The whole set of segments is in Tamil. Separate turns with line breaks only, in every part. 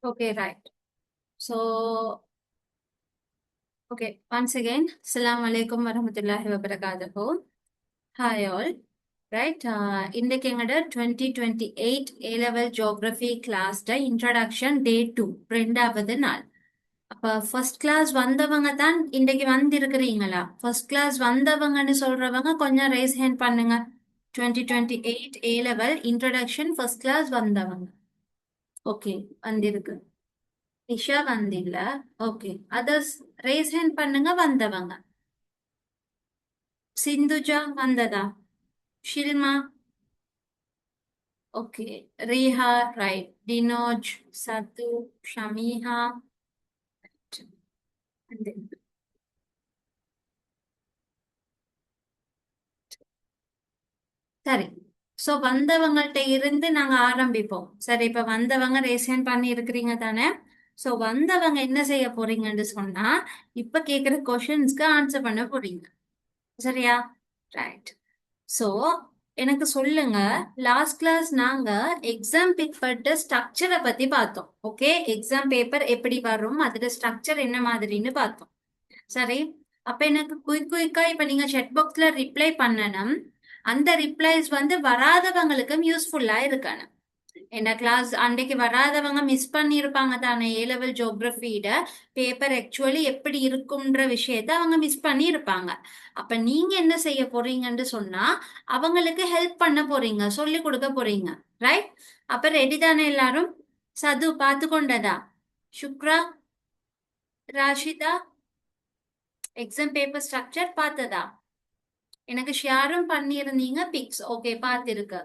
Okay, right. So, okay, once again, Assalamu alaikum warahmatullahi wabarakatuh. Hi all. Right, இன்னைக்கு எங்கட 2028 A-level geography class introduction day 2 ரெண்டாவது நாள். அப்ப ஃபர்ஸ்ட் கிளாஸ் வந்தவங்க தான் இன்னைக்கு வந்திருக்கிறீங்களா? ஃபர்ஸ்ட் கிளாஸ் வந்தவங்கன்னு சொல்றவங்க கொஞ்சம் ரைஸ் ஹேண்ட் பண்ணுங்க. 2028 A-level introduction ஃபர்ஸ்ட் கிளாஸ் வந்தவங்க. ஓகே, வந்திருக்கு. இஷா வந்தில்ல. ஓகே, அதர்ஸ் ரேஸ் ஹேண்ட் பண்ணுங்க வந்தவங்க. சிந்துஜா வந்ததா? ஷில்மா? ஓகே. ரீஹா ரைட். டினோஜ், சத்து, ஷமீஹா வந்திருக்கு. சரி, சோ வந்தவங்கள்ட்ட இருந்து நாங்க ஆரம்பிப்போம். சரி, இப்ப வந்தவங்க ரேஸ் ஹேண்ட் பண்ணி இருக்கிறீங்க தானே? சோ வந்தவங்க என்ன செய்ய போறீங்கன்னு சொன்னா, இப்ப கேக்குற கொஸ்டின்ஸ்க்கு ஆன்சர் பண்ண போறீங்க. சரியா? ரைட். சோ எனக்கு சொல்லுங்க, லாஸ்ட் கிளாஸ் நாங்க எக்ஸாம் பேப்பர்ட ஸ்ட்ரக்சரை பத்தி பார்த்தோம். ஓகே, எக்ஸாம் பேப்பர் எப்படி வரும், அதோட ஸ்ட்ரக்சர் என்ன மாதிரின்னு பார்த்தோம். சரி, அப்ப எனக்கு குயிக்கா இப்ப நீங்க செட் பாக்ஸ்ல ரிப்ளை பண்ணணும். அந்த ரிப்ளைஸ் வந்து வராதவங்களுக்கும் யூஸ்ஃபுல்லா இருக்கணும். என்ன கிளாஸ் அன்றைக்கு வராதவங்க மிஸ் பண்ணியிருப்பாங்க தானே, A-level ஜியோகிரபியோட பேப்பர் ஆக்சுவலி எப்படி இருக்கும்ன்ற விஷயத்த அவங்க மிஸ் பண்ணியிருப்பாங்க. அப்ப நீங்க என்ன செய்ய போறீங்கன்னு சொன்னா, அவங்களுக்கு ஹெல்ப் பண்ண போறீங்க, சொல்லி கொடுக்க போறீங்க. ரைட்? அப்ப ரெடி தானே எல்லாரும்? சது பார்த்து கொண்டதா? சுக்ரா, ராஷிதா எக்ஸாம் பேப்பர் ஸ்ட்ரக்சர் பார்த்ததா? எனக்கு ஷேரும் பண்ணியிருந்தீங்க பிக்ஸ். ஓகே, பார்த்திருக்க.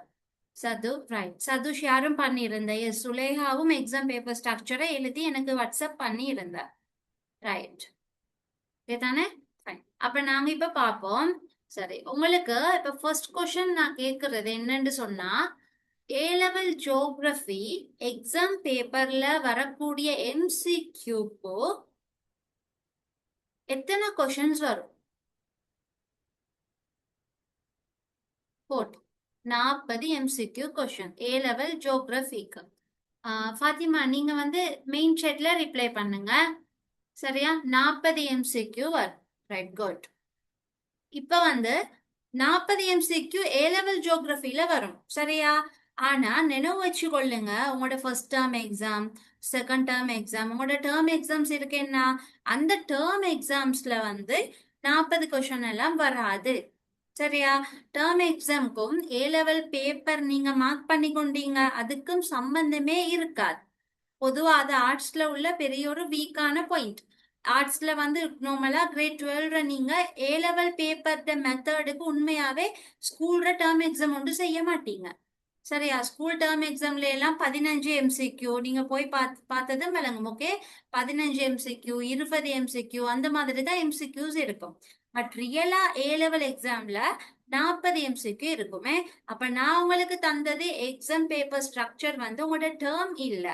சது ரைட். சது ஷேரும் பண்ணியிருந்த. எஸ், சுலேகாவும் எக்ஸாம் பேப்பர் ஸ்ட்ரக்சரை எழுதி எனக்கு வாட்ஸ்அப் பண்ணியிருந்த. ரைட், தானே? ஃபைன். அப்ப நாங்க இப்ப பார்ப்போம். சரி, உங்களுக்கு இப்ப ஃபர்ஸ்ட் கொஸ்டின் நான் கேட்கறது என்னன்னு சொன்னா, A-level ஜியோகிரபி எக்ஸாம் பேப்பர்ல வரக்கூடிய MCQக்கு எத்தனை கொஸ்டின்ஸ் வரும்? 40 MCQ கொஸ்டின் A-level ஜியோகிரபிக்கு. ஃபாத்திமா, நீங்க வந்து மெயின் chatல ரிப்ளை பண்ணுங்க. சரியா? 40 MCQ வரும். Right, good. இப்ப வந்து 40 MCQ A-level ஜியோகிரபில வரும். சரியா? ஆனா நினைவு வச்சு கொள்ளுங்க, உங்களோட first term exam, second term exam, உங்களோட டேர்ம் எக்ஸாம்ஸ் இருக்கேன்னா அந்த டேர்ம் எக்ஸாம்ஸ்ல வந்து 40 கொஸ்டின் எல்லாம் வராது. சரியா? டேர்ம் எக்ஸாம்க்கும் A-level பேப்பர் நீங்க மார்க் பண்ணி கொண்டீங்க, அதுக்கும் சம்பந்தமே இருக்காது. பொதுவா அது ஆர்ட்ஸ்ல உள்ள பெரிய ஒரு வீக்கான பாயிண்ட். ஆர்ட்ஸ்ல வந்து நார்மலா கிரேட் 12 நீங்க A-level பேப்பர் மெத்தடுக்கு உண்மையாவே ஸ்கூல்ல டேர்ம் எக்ஸாம் ஒன்று செய்ய மாட்டீங்க. சரியா? ஸ்கூல் டேர்ம் எக்ஸாம்ல எல்லாம் 15 MCQ நீங்க போய் பார்த்ததும் விளங்கும். ஓகே, 15 MCQ, 20 MCQ அந்த மாதிரி தான் MCQs இருக்கும். பட் ரியலா A-level எக்ஸாம்ல 40 MCQ இருக்குமே. அப்ப நான் உங்களுக்கு தந்தது எக்ஸாம் பேப்பர் ஸ்ட்ரக்சர் வந்து உங்களோட டேர்ம் இல்ல,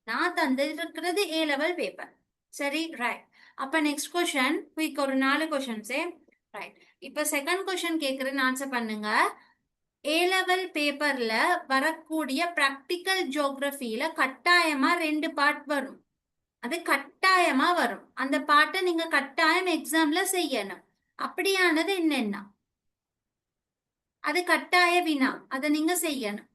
நான் தந்திருக்கிறது A-level பேப்பர். சரி, ரைட். அப்ப நெக்ஸ்ட் கொஸ்டின் குயிக், ஒரு 4 கொஸ்டின்ஸே. ரைட், இப்ப செகண்ட் கொஸ்டின் கேக்குறேன்னு ஆன்சர் பண்ணுங்க. A-level பேப்பர்ல வரக்கூடிய பிராக்டிக்கல் ஜியோகிரபியில கட்டாயமா 2 பார்ட் வரும். அது கட்டாயமா வரும். அந்த பாட்டை நீங்க கட்டாயம் எக்ஸாம்ல செய்யணும். அப்படியானது என்னென்ன? அது கட்டாய வினா, அதை நீங்க செய்யணும்.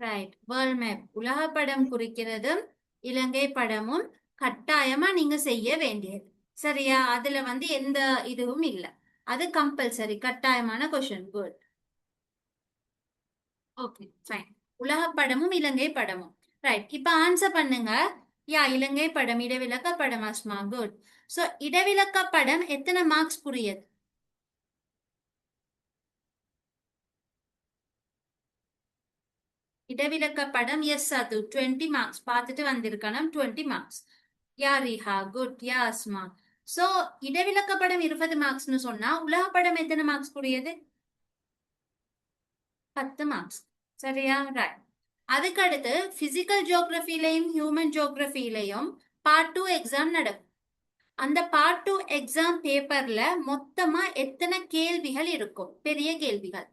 ரைட், வேர்ல்ட் மேப், உலக படம் குறிக்கிறதும் இலங்கை படமும் கட்டாயமா நீங்க செய்ய வேண்டியது. சரியா? அதுல வந்து எந்த இதுவும் இல்ல, அது கம்பல்சரி, கட்டாயமான கொஸ்டின். குட். Okay, fine. உலக படமும் இலங்கை படமும். ரைட், இப்ப ஆன்சர் பண்ணுங்க. யா, இலங்கை படம் இடவிலக்க படம். அஸ்மா, குட். சோ இடவிலக்க படம் எத்தனை மார்க்ஸ் புரியுது? இடவிலக்க படம், எஸ், அது 20 மார்க்ஸ். பார்த்துட்டு வந்திருக்கணும், 20 மார்க்ஸ். யா ரிஹா, குட். யா அஸ்மா. சோ இடவிலக்க படம் 20 மார்க்ஸ்னு சொன்னா உலக படம் எத்தனை மார்க்ஸ் புரியுது? 10 மார்க்ஸ். சரியா? ரைட். அதுக்கு அடுத்து பிசிக்கல் ஜியோகிரபிலையும் ஹியூமன் ஜியோகிரபிலையும் பார்ட் 2 எக்ஸாம் நடக்கும். அந்த பார்ட் 2 எக்ஸாம் பேப்பர்ல மொத்தமா எத்தனை கேள்விகள் இருக்கும்? பெரிய கேள்விகள்.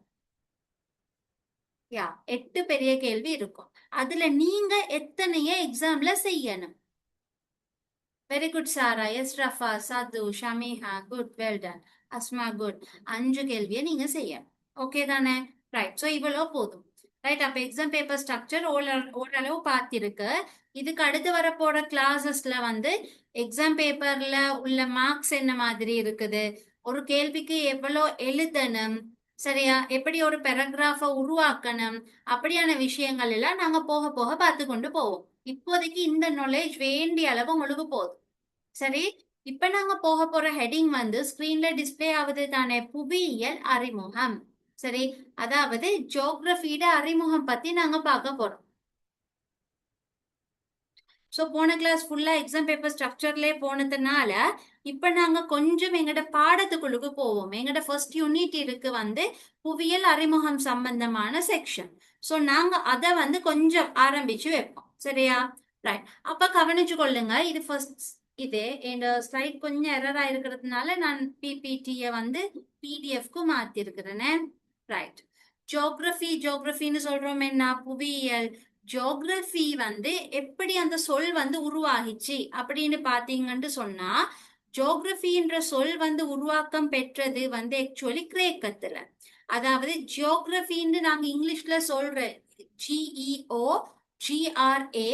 யா 8 பெரிய கேள்வி இருக்கும். அதுல நீங்க எத்தனைய எக்ஸாம்ல செய்யணும்? Very good Sara. Yes Rafa, Sathu, Shamiha, good, well done. Asma, good. 5 கேள்வியை நீங்க செய்யணும். ஓகே தானே? ரைட். ஸோ இவ்வளோ போதும். ரைட். அப்ப எக்ஸாம் பேப்பர் ஸ்ட்ரக்சர் ஓரளவு பார்த்திருக்கு. இதுக்கு அடுத்து வர போற கிளாஸஸ்ல வந்து எக்ஸாம் பேப்பர்ல உள்ள மார்க்ஸ் என்ன மாதிரி இருக்குது, ஒரு கேள்விக்கு எவ்வளோ எழுதணும், சரியா, எப்படி ஒரு பேராகிராஃபை உருவாக்கணும், அப்படியான விஷயங்கள் எல்லாம் நாங்க போக போக பார்த்து கொண்டு போவோம். இப்போதைக்கு இந்த நாலேஜ் வேண்டிய அளவு உங்களுக்கு போதும். சரி. இப்ப நாங்க போக போற ஹெட்டிங் வந்து ஸ்கிரீன்ல டிஸ்பிளே ஆகுது தானே, புவியியல் அறிமுகம். சரி. அதாவது ஜியோகிரபியோட அறிமுகம் பத்தி நாங்க பார்க்க போறோம். ஸோ போன கிளாஸ் ஃபுல்லா எக்ஸாம் பேப்பர் ஸ்ட்ரக்சர்லேயே போனதுனால இப்ப நாங்க கொஞ்சம் எங்கட பாடத்துக்குள்ளுக்கு போவோம். எங்கட ஃபர்ஸ்ட் யூனிட் இருக்கு வந்து புவியியல் அறிமுகம் சம்பந்தமான செக்ஷன். ஸோ நாங்க அதை வந்து கொஞ்சம் ஆரம்பிச்சு வைப்போம். சரியா? ரைட். அப்ப கவனிச்சு கொள்ளுங்க. இது ஃபர்ஸ்ட். இது இந்த ஸ்லைட் கொஞ்சம் எரரா இருக்கிறதுனால நான் பிபிடியை வந்து பிடிஎஃப்க்கு மாத்தி இருக்கிறேன். ரைட். ஜியோகிரபின்னு சொல்றோம் என்ன, புவியியல். ஜியோகிரபி வந்து எப்படி அந்த சொல் வந்து உருவாகிச்சு அப்படின்னு பாத்தீங்கன்னு சொன்னா, ஜியோகிரபின்ற சொல் வந்து உருவாக்கம் பெற்றது வந்து ஆக்சுவலி கிரேக்கத்துல. அதாவது ஜியோகிரபின்னு நாங்க இங்கிலீஷ்ல சொல்ற ஜிஇஓ ஜிஆர்ஏ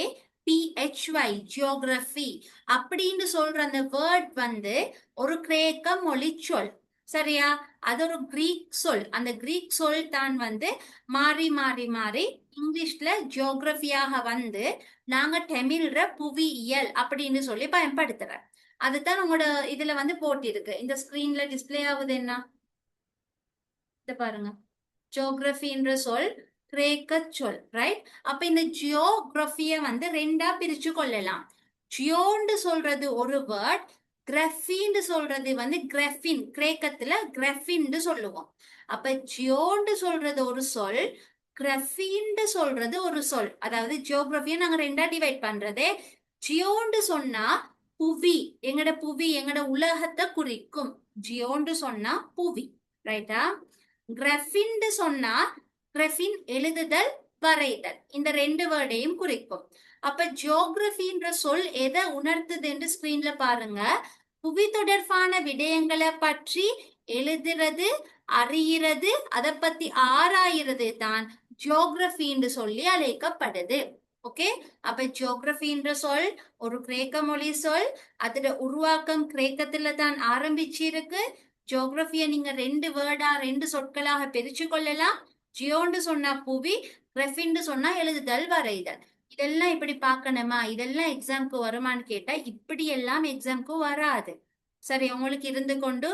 பிஹெச்ஒய் ஜியோகிரபி அப்படின்னு சொல்ற அந்த வேர்ட் வந்து ஒரு கிரேக்க மொழி சொல். சரியா? அது ஒரு கிரீக் சொல். அந்த கிரீக் சொல் தான் வந்து மாறி மாறி மாறி இங்கிலீஷ்ல ஜியோகிரபியாக வந்து நாங்க தமிழ்ற புவியியல் அப்படின்னு சொல்லி பயன்படுத்துறோம். அதுதான் உங்களோட இதுல வந்து போட்டிருக்கு. இந்த ஸ்கிரீன்ல டிஸ்பிளே ஆகுது என்ன, இத பாருங்க. ஜியோகிரபின்ற சொல் கிரேக்க சொல். ரைட். அப்ப இந்த ஜியோகிரபிய வந்து ரெண்டா பிரிச்சு கொள்ளலாம். ஜியோன்னு சொல்றது ஒரு வேர்ட், கிரஃபின்னு சொல்றது வந்து கிரஃபின், கிரேக்கத்துல கிரஃபின்னு சொல்லுவோம். அப்ப ஜியோன்னு சொல்றது ஒரு சொல், கிரஃபின்னு சொல்றது ஒரு சொல். அதாவது ஜியோகிரபியை நாங்க ரெண்டா டிவைட் பண்றதே. ஜியோன்னு சொன்னா புவி, எங்கட புவி, எங்கட உலகத்தை குறிக்கும். ஜியோன்னு சொன்னா புவி. ரைட்டா? கிரஃபின் சொன்னா கிரஃபின் எழுதுதல், வரைதல், இந்த ரெண்டு வேர்டையும் குறிக்கும். அப்ப ஜியோகிரபின்ற சொல் எதை உணர்த்துது என்று ஸ்கிரீன்ல பாருங்க. புவி தொடர்பான விடயங்களை பற்றி எழுதுறது, அறிகிறது, அதை பத்தி ஆராயிறது தான் ஜியோகிரபின்னு சொல்லி அழைக்கப்படுது. ஓகே. அப்ப ஜியோகிரபின்ற சொல் ஒரு கிரேக்க மொழி சொல். அதோட உருவாக்கம் கிரேக்கத்துல தான் ஆரம்பிச்சிருக்கு. ஜியோகிரபியை நீங்க ரெண்டு வேர்டா, ரெண்டு சொற்களாக பிரிச்சு கொள்ளலாம். ஜியோன்னு சொன்னா புவி, கிரஃபின்னு சொன்னா எழுதுதல், வரைதல். இதெல்லாம் இப்படி பார்க்கணுமா, இதெல்லாம் எக்ஸாம்க்கு வருமானு கேட்டா இப்படி எல்லாம் எக்ஸாம்க்கு வராது. சரி. உங்களுக்கு இருந்து கொண்டு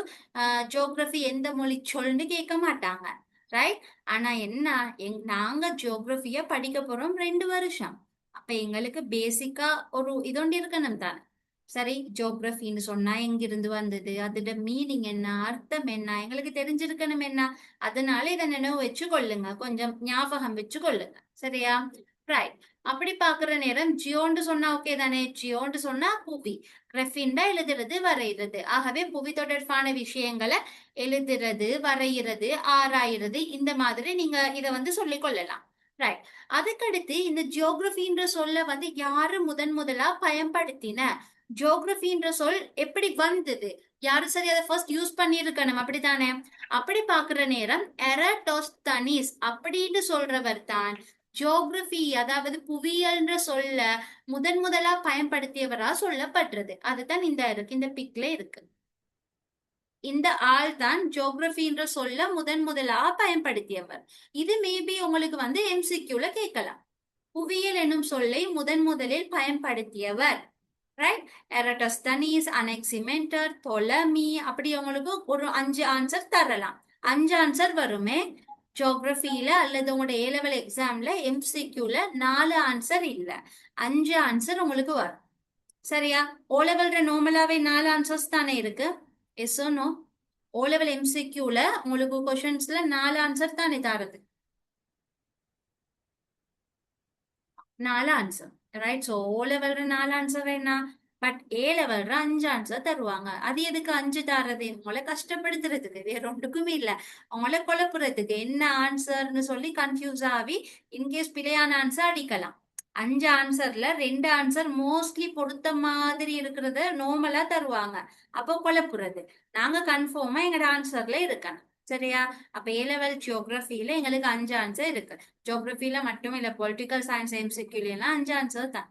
ஜியோகிரபி எந்த மொழி சொல்லுன்னு கேட்க மாட்டாங்க. ரைட். ஆனா என்ன, நாங்க ஜியோகிரபிய படிக்க போறோம் 2 வருஷம். அப்ப எங்களுக்கு பேசிக்கா ஒரு இதொண்டு இருக்கணும் தான். சரி. ஜியோகிரபின்னு சொன்னா எங்கிருந்து வந்தது, அதோட மீனிங் என்ன, அர்த்தம் என்ன, எங்களுக்கு தெரிஞ்சிருக்கணும் என்ன. அதனால இதை நினைவு வச்சு கொள்ளுங்க, கொஞ்சம் ஞாபகம் வச்சு கொள்ளுங்க. சரியா? ரைட். அப்படி பாக்குற நேரம் ஜியோன்னு சொன்னா ஓகே தானே. ஜியோன்னு சொன்னா புவி, கிரஃபின்டா எழுதுறது, வரைகிறது. ஆகவே புவி தொடர்பான விஷயங்களை எழுதுறது, வரைகிறது, ஆராயிறது, இந்த மாதிரி நீங்க இத வந்து சொல்லிக் கொள்ளலாம். ரைட். அதுக்கடுத்து இந்த ஜியோகிரபின்ற சொல்ல வந்து யாரு முதலா பயன்படுத்தின, ஜியோகிரபின்ற சொல் எப்படி வந்தது, யாரு சரி அதை ஃபர்ஸ்ட் யூஸ் பண்ணிருக்கணும், அப்படித்தானே? அப்படி பாக்குற நேரம் எரடோஸ்தனீஸ் அப்படின்னு சொல்றவர் தான் ஜியோகிரபி, அதாவது புவியியல்ன்ற சொல்ல முதலா பயன்படுத்தியவரா சொல்லப்படுறது. அதுதான் இந்த இருக்கு, இந்த பிக்ல இருக்கு. இந்த ஆள் தான் ஜியோகிரபின்ற சொல்ல முதலாக பயன்படுத்தியவர். இது மேபி உங்களுக்கு வந்து எம்சிக்யூல கேட்கலாம். புவியியல் எனும் சொல்லை முதலில் பயன்படுத்தியவர். ரைட். எரடோஸ்தனீஸ், அனெக்சிமெண்டர், தொலமி, அப்படி உங்களுக்கு ஒரு 5 ஆன்சர் தரலாம். 5 ஆன்சர் வருமே. ஜியோகிரபியில அல்லது உங்களோட ஏ லெவல் எக்ஸாம்ல எம்சிக்யூல 4 ஆன்சர் இல்ல, 5 ஆன்சர் உங்களுக்கு வரும். சரியா? ஓ லெவல்ல நார்மலாவே 4 ஆன்சர்ஸ் தானே இருக்கு. Yes no? ஓ லெவல் எம்சிக்யூல உங்களுக்கு கொஸ்டின்ஸ்ல 4 ஆன்சர் தானே தருது. 4 ஆன்சர். ரைட். ஸோ ஓ லெவல்ல 4 ஆன்சர் என்ன, பட் ஏ லெவல்ல 5 ஆன்சர் தருவாங்க. அது எதுக்கு 5 தர்றது? உங்களை கஷ்டப்படுத்துறதுக்கு, வேற ஒன்றுக்குமே இல்ல. உங்களை குழப்புறதுக்கு என்ன ஆன்சர்னு சொல்லி கன்ஃபியூஸ் ஆகி இன்கேஸ் பிழையான ஆன்சர் அடிக்கலாம். 5 ஆன்சர்ல 2 ஆன்சர் மோஸ்ட்லி பொருத்த மாதிரி இருக்கிறத நார்மலா தருவாங்க. அப்போ குழப்புறது. நாங்க கன்ஃபார்மா எங்களோட ஆன்சர்ல இருக்கணும். சரியா? அப்ப ஏ லெவல் ஜியோகிராஃபில எங்களுக்கு 5 ஆன்சர் இருக்கு. ஜியோகிராஃபில மட்டும் இல்ல, பொலிட்டிக்கல் சயின்ஸ் எம்சிக்யூல எல்லாம் 5 ஆன்சர் தான்.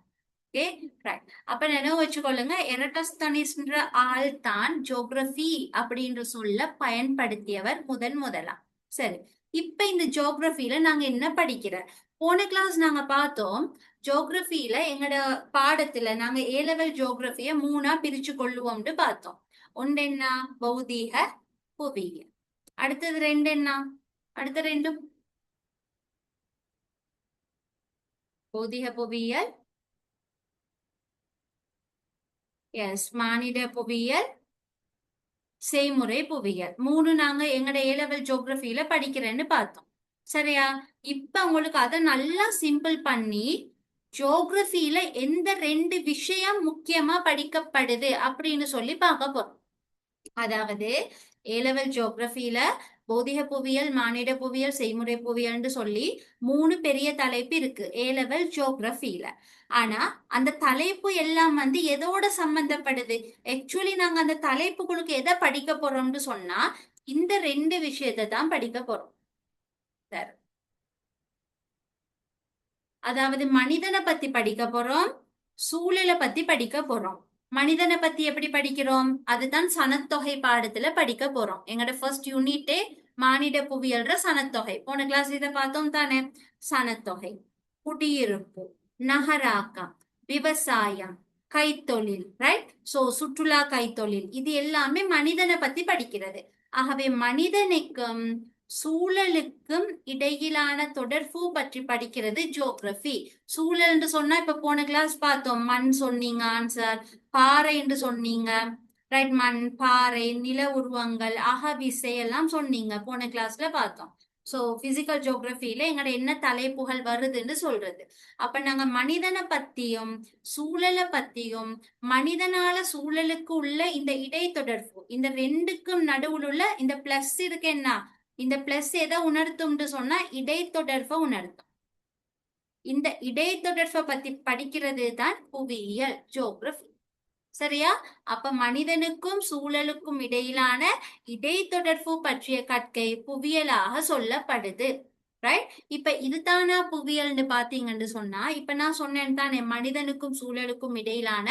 Okay, right. அப்ப நினைவு வச்சுக்கொள்ளுங்க, எரட்டஸ்தனிஸ்ன்ற ஆள் தான் ஜியோகிராஃபி அப்படின்ற சொல்ல பயன்படுத்தியவர் முதலா. சரி, இப்ப இந்த ஜியோகிராஃபில நாங்க என்ன படிக்கிறோம்? போன கிளாஸ் நாங்க பார்த்தோம், ஜியோகிராஃபில எங்கட பாடத்துல நாங்க ஏ லெவல் ஜியோகிராஃபிய 3ஆ பிரிச்சு கொள்ளுவோம்னு பார்த்தோம். ஒன்று என்ன? பௌதீக, புவியியல். அடுத்தது 2 என்ன? அடுத்த 2 பௌதீக புவியியல், எஸ், மானிட புவியியல், செய்முறை புவியியல். 3 நாங்க எங்கட ஏ லெவல் ஜியோகிராஃபில படிக்கிறேன்னு பார்த்தோம். சரியா? இப்ப உங்களுக்கு அதை நல்லா சிம்பிள் பண்ணி ஜியோகிராஃபில எந்த 2 விஷயம் முக்கியமா படிக்கப்படுது அப்படின்னு சொல்லி பார்க்க போறோம். அதாவது ஏ லெவல் ஜியோகிராஃபில பௌதிக புவியியல், மானிட புவியியல், செய்முறை புவியியல்னு சொல்லி 3 பெரிய தலைப்பு இருக்கு ஏ லெவல் ஜியோகிராஃபில. ஆனா அந்த தலைப்பு எல்லாம் வந்து எதோட சம்பந்தப்படுது? ஆக்சுவலி நாங்க அந்த தலைப்புகளுக்கு எதை படிக்க போறோம்னு சொன்னா இந்த 2 விஷயத்தை தான் படிக்க போறோம். அதாவது மனிதனை பத்தி படிக்க போறோம், சூழலை பத்தி படிக்க போறோம். மனிதனை பத்தி எப்படி படிக்கிறோம்? அதுதான் சனத்தொகை பாடத்துல படிக்க போறோம். எங்கட ஃபர்ஸ்ட் யூனிட்டே மானிட புவியல்ற சனத்தொகை. போன கிளாஸ் இதை பார்த்தோம் தானே? சனத்தொகை, குடியிருப்பு, நகராக்கம், விவசாயம், கைத்தொழில், ரைட்? சோ சுற்றுலா, கைத்தொழில், இது எல்லாமே மனிதனை பத்தி படிக்கிறது. ஆகவே மனிதனுக்கும் சூழலுக்கும் இடையிலான தொடர்பு பற்றி படிக்கிறது ஜியோகிராஃபி. சூழல்னு சொன்னா இப்ப போன கிளாஸ் பார்த்தோம், மண் சொன்னீங்க ஆன்சர், பாறை என்று சொன்னீங்க, ரைட்? மண், பாறை, நில உருவங்கள், அகவிசை எல்லாம் சொன்னீங்க, போன கிளாஸ்ல பார்த்தோம். சோ பிசிக்கல் ஜியோகிராஃபில எங்கட என்ன தலைப்புகள் வருதுன்னு சொல்றது. அப்ப நாங்க மனிதனை பத்தியும் சூழலை பத்தியும் மனிதனால சூழலுக்கு உள்ள இந்த இடைத்தொடர்பு, இந்த 2க்கும் நடுவில் உள்ள இந்த பிளஸ் இருக்கு என்ன? இந்த பிளஸ் எதை உணர்த்தும்னு சொன்னா இடைத்தொடர்பை உணர்த்தும். இந்த இடைத்தொடர்பை பத்தி படிக்கிறது தான் புவியியல், ஜியோகிராஃபி. சரியா? அப்ப மனிதனுக்கும் சூழலுக்கும் இடையிலான இடைத்தொடர்பு பற்றிய கற்கை புவியியலாக சொல்லப்படுது. ரைட்? இப்ப இதுதானா புவியியல்னு பாத்தீங்கன்னு சொன்னா, இப்ப நான் சொன்னேன் தானே, மனிதனுக்கும் சூழலுக்கும் இடையிலான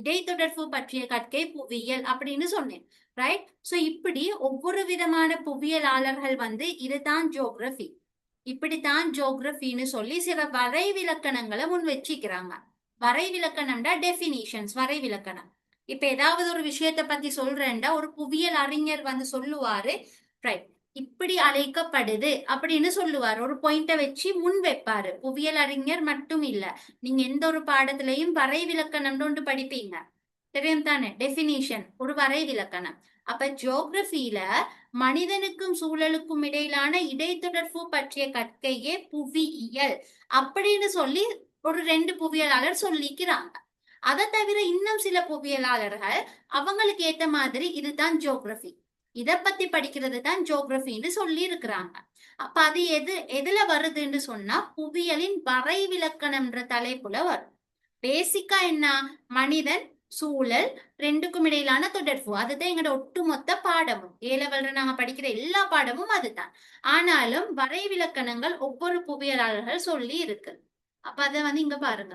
இடைத்தொடர்பு பற்றிய கற்கை புவியியல் அப்படின்னு சொன்னேன். ரைட்? சோ இப்படி ஒவ்வொரு விதமான புவியியலாளர்கள் வந்து இதுதான் ஜியோகிராஃபி, இப்படித்தான் ஜியோகிராஃபின்னு சொல்லி சில வரைவிலக்கணங்களை முன் வச்சுக்கிறாங்க. வரைவிலக்கணம்டா டெபினிஷன்ஸ், வரைவிலக்கணம். இப்ப ஏதாவது ஒரு விஷயத்த பத்தி சொல்றேன்டா ஒரு புவியியல் அறிஞர் வந்து சொல்லுவாரு, ரைட், இப்படி அழைக்கப்படுது அப்படின்னு சொல்லுவார். ஒரு பாயிண்ட வச்சு முன் வைப்பாரு. புவியியல் அறிஞர் மட்டும் இல்ல, நீங்க எந்த ஒரு பாடத்திலையும் வரைவிலக்கணம் ஒன்று படிப்பீங்க, தெரியும் தானே? டெபினிஷன், ஒரு வரைவிலக்கணம். அப்ப ஜியோகிராஃபில மனிதனுக்கும் சூழலுக்கும் இடையிலான இடைத்தொடர்பு பற்றிய கற்கையே புவியியல் அப்படின்னு சொல்லி ஒரு 2 புவியியலாளர் சொல்லிக்கிறாங்க. அதை தவிர இன்னும் சில புவியியலாளர்கள் அவங்களுக்கு ஏத்த மாதிரி இதுதான் ஜியோகிராஃபி, இத பத்தி படிக்கிறது தான் ஜியோகிராஃபின்னு சொல்லி இருக்கிறாங்க. அப்ப அது எதுல வருதுன்னு சொன்னா புவியியலின் வரைவிலக்கணம்ன்ற தலைப்புல வரும். பேசிக்கா என்ன? மனிதன், சூழல் 2க்கும் இடையிலான தொடர்பு, அதுதான் எங்களோட ஒட்டுமொத்த பாடமும். ஏ லெவல்ல நாங்க படிக்கிற எல்லா பாடமும் அதுதான். ஆனாலும் வரைவிலக்கணங்கள் ஒவ்வொரு புவியியலாளர்கள் சொல்லி இருக்கு. அப்ப அதை வந்து இங்க பாருங்க.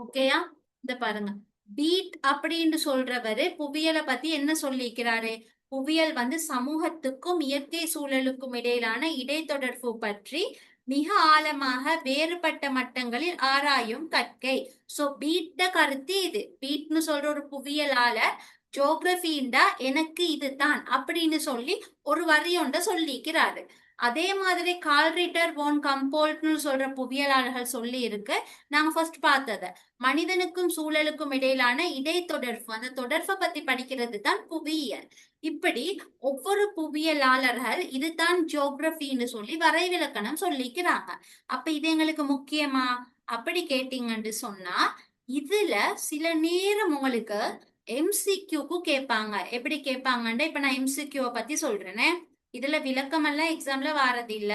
ஓகேயா? இந்த பாருங்க, பீட் அப்படின்னு சொல்றவரு புவியியலை பத்தி என்ன சொல்லிக்கிறாரு? புவியியல் வந்து சமூகத்துக்கும் இயற்கை சூழலுக்கும் இடையிலான இடைத்தொடர்பு பற்றி மிக ஆழமாக வேறுபட்ட மட்டங்களில் ஆராயும் கற்கை. சோ பீட்ட கருத்து இது. பீட்னு சொல்ற ஒரு புவியியலாளர் ஜியோகிராஃபின்டா எனக்கு இதுதான் அப்படின்னு சொல்லி ஒரு வரி ஒன்றை சொல்லிக்கிறாரு. அதே மாதிரி கார்ல் ரிட்டர் வோன் கம்போல்ட்னு சொல்ற புவியியலாளர்கள் சொல்லி இருக்கு. நாங்க ஃபர்ஸ்ட் பார்த்தத மனிதனுக்கும் சூழலுக்கும் இடையிலான இடைத்தொடர்பு, அந்த தொடர்பை பத்தி படிக்கிறது தான் புவியியல். இப்படி ஒவ்வொரு புவியியலாளர்கள் இதுதான் ஜியோகிராஃபின்னு சொல்லி வரைவிலக்கணம் சொல்லிக்கிறாங்க. அப்ப இது எங்களுக்கு முக்கியமா? அப்படி கேட்டீங்கன்னு சொன்னா இதுல சில நேரம் உங்களுக்கு எம்சிக்யூக்கு கேட்பாங்க. எப்படி கேட்பாங்கன்னு இப்ப நான் எம்சிக்யூவை பத்தி சொல்றேனே. இதுல விளக்கம் எல்லாம் எக்ஸாம்ல வாரது இல்ல.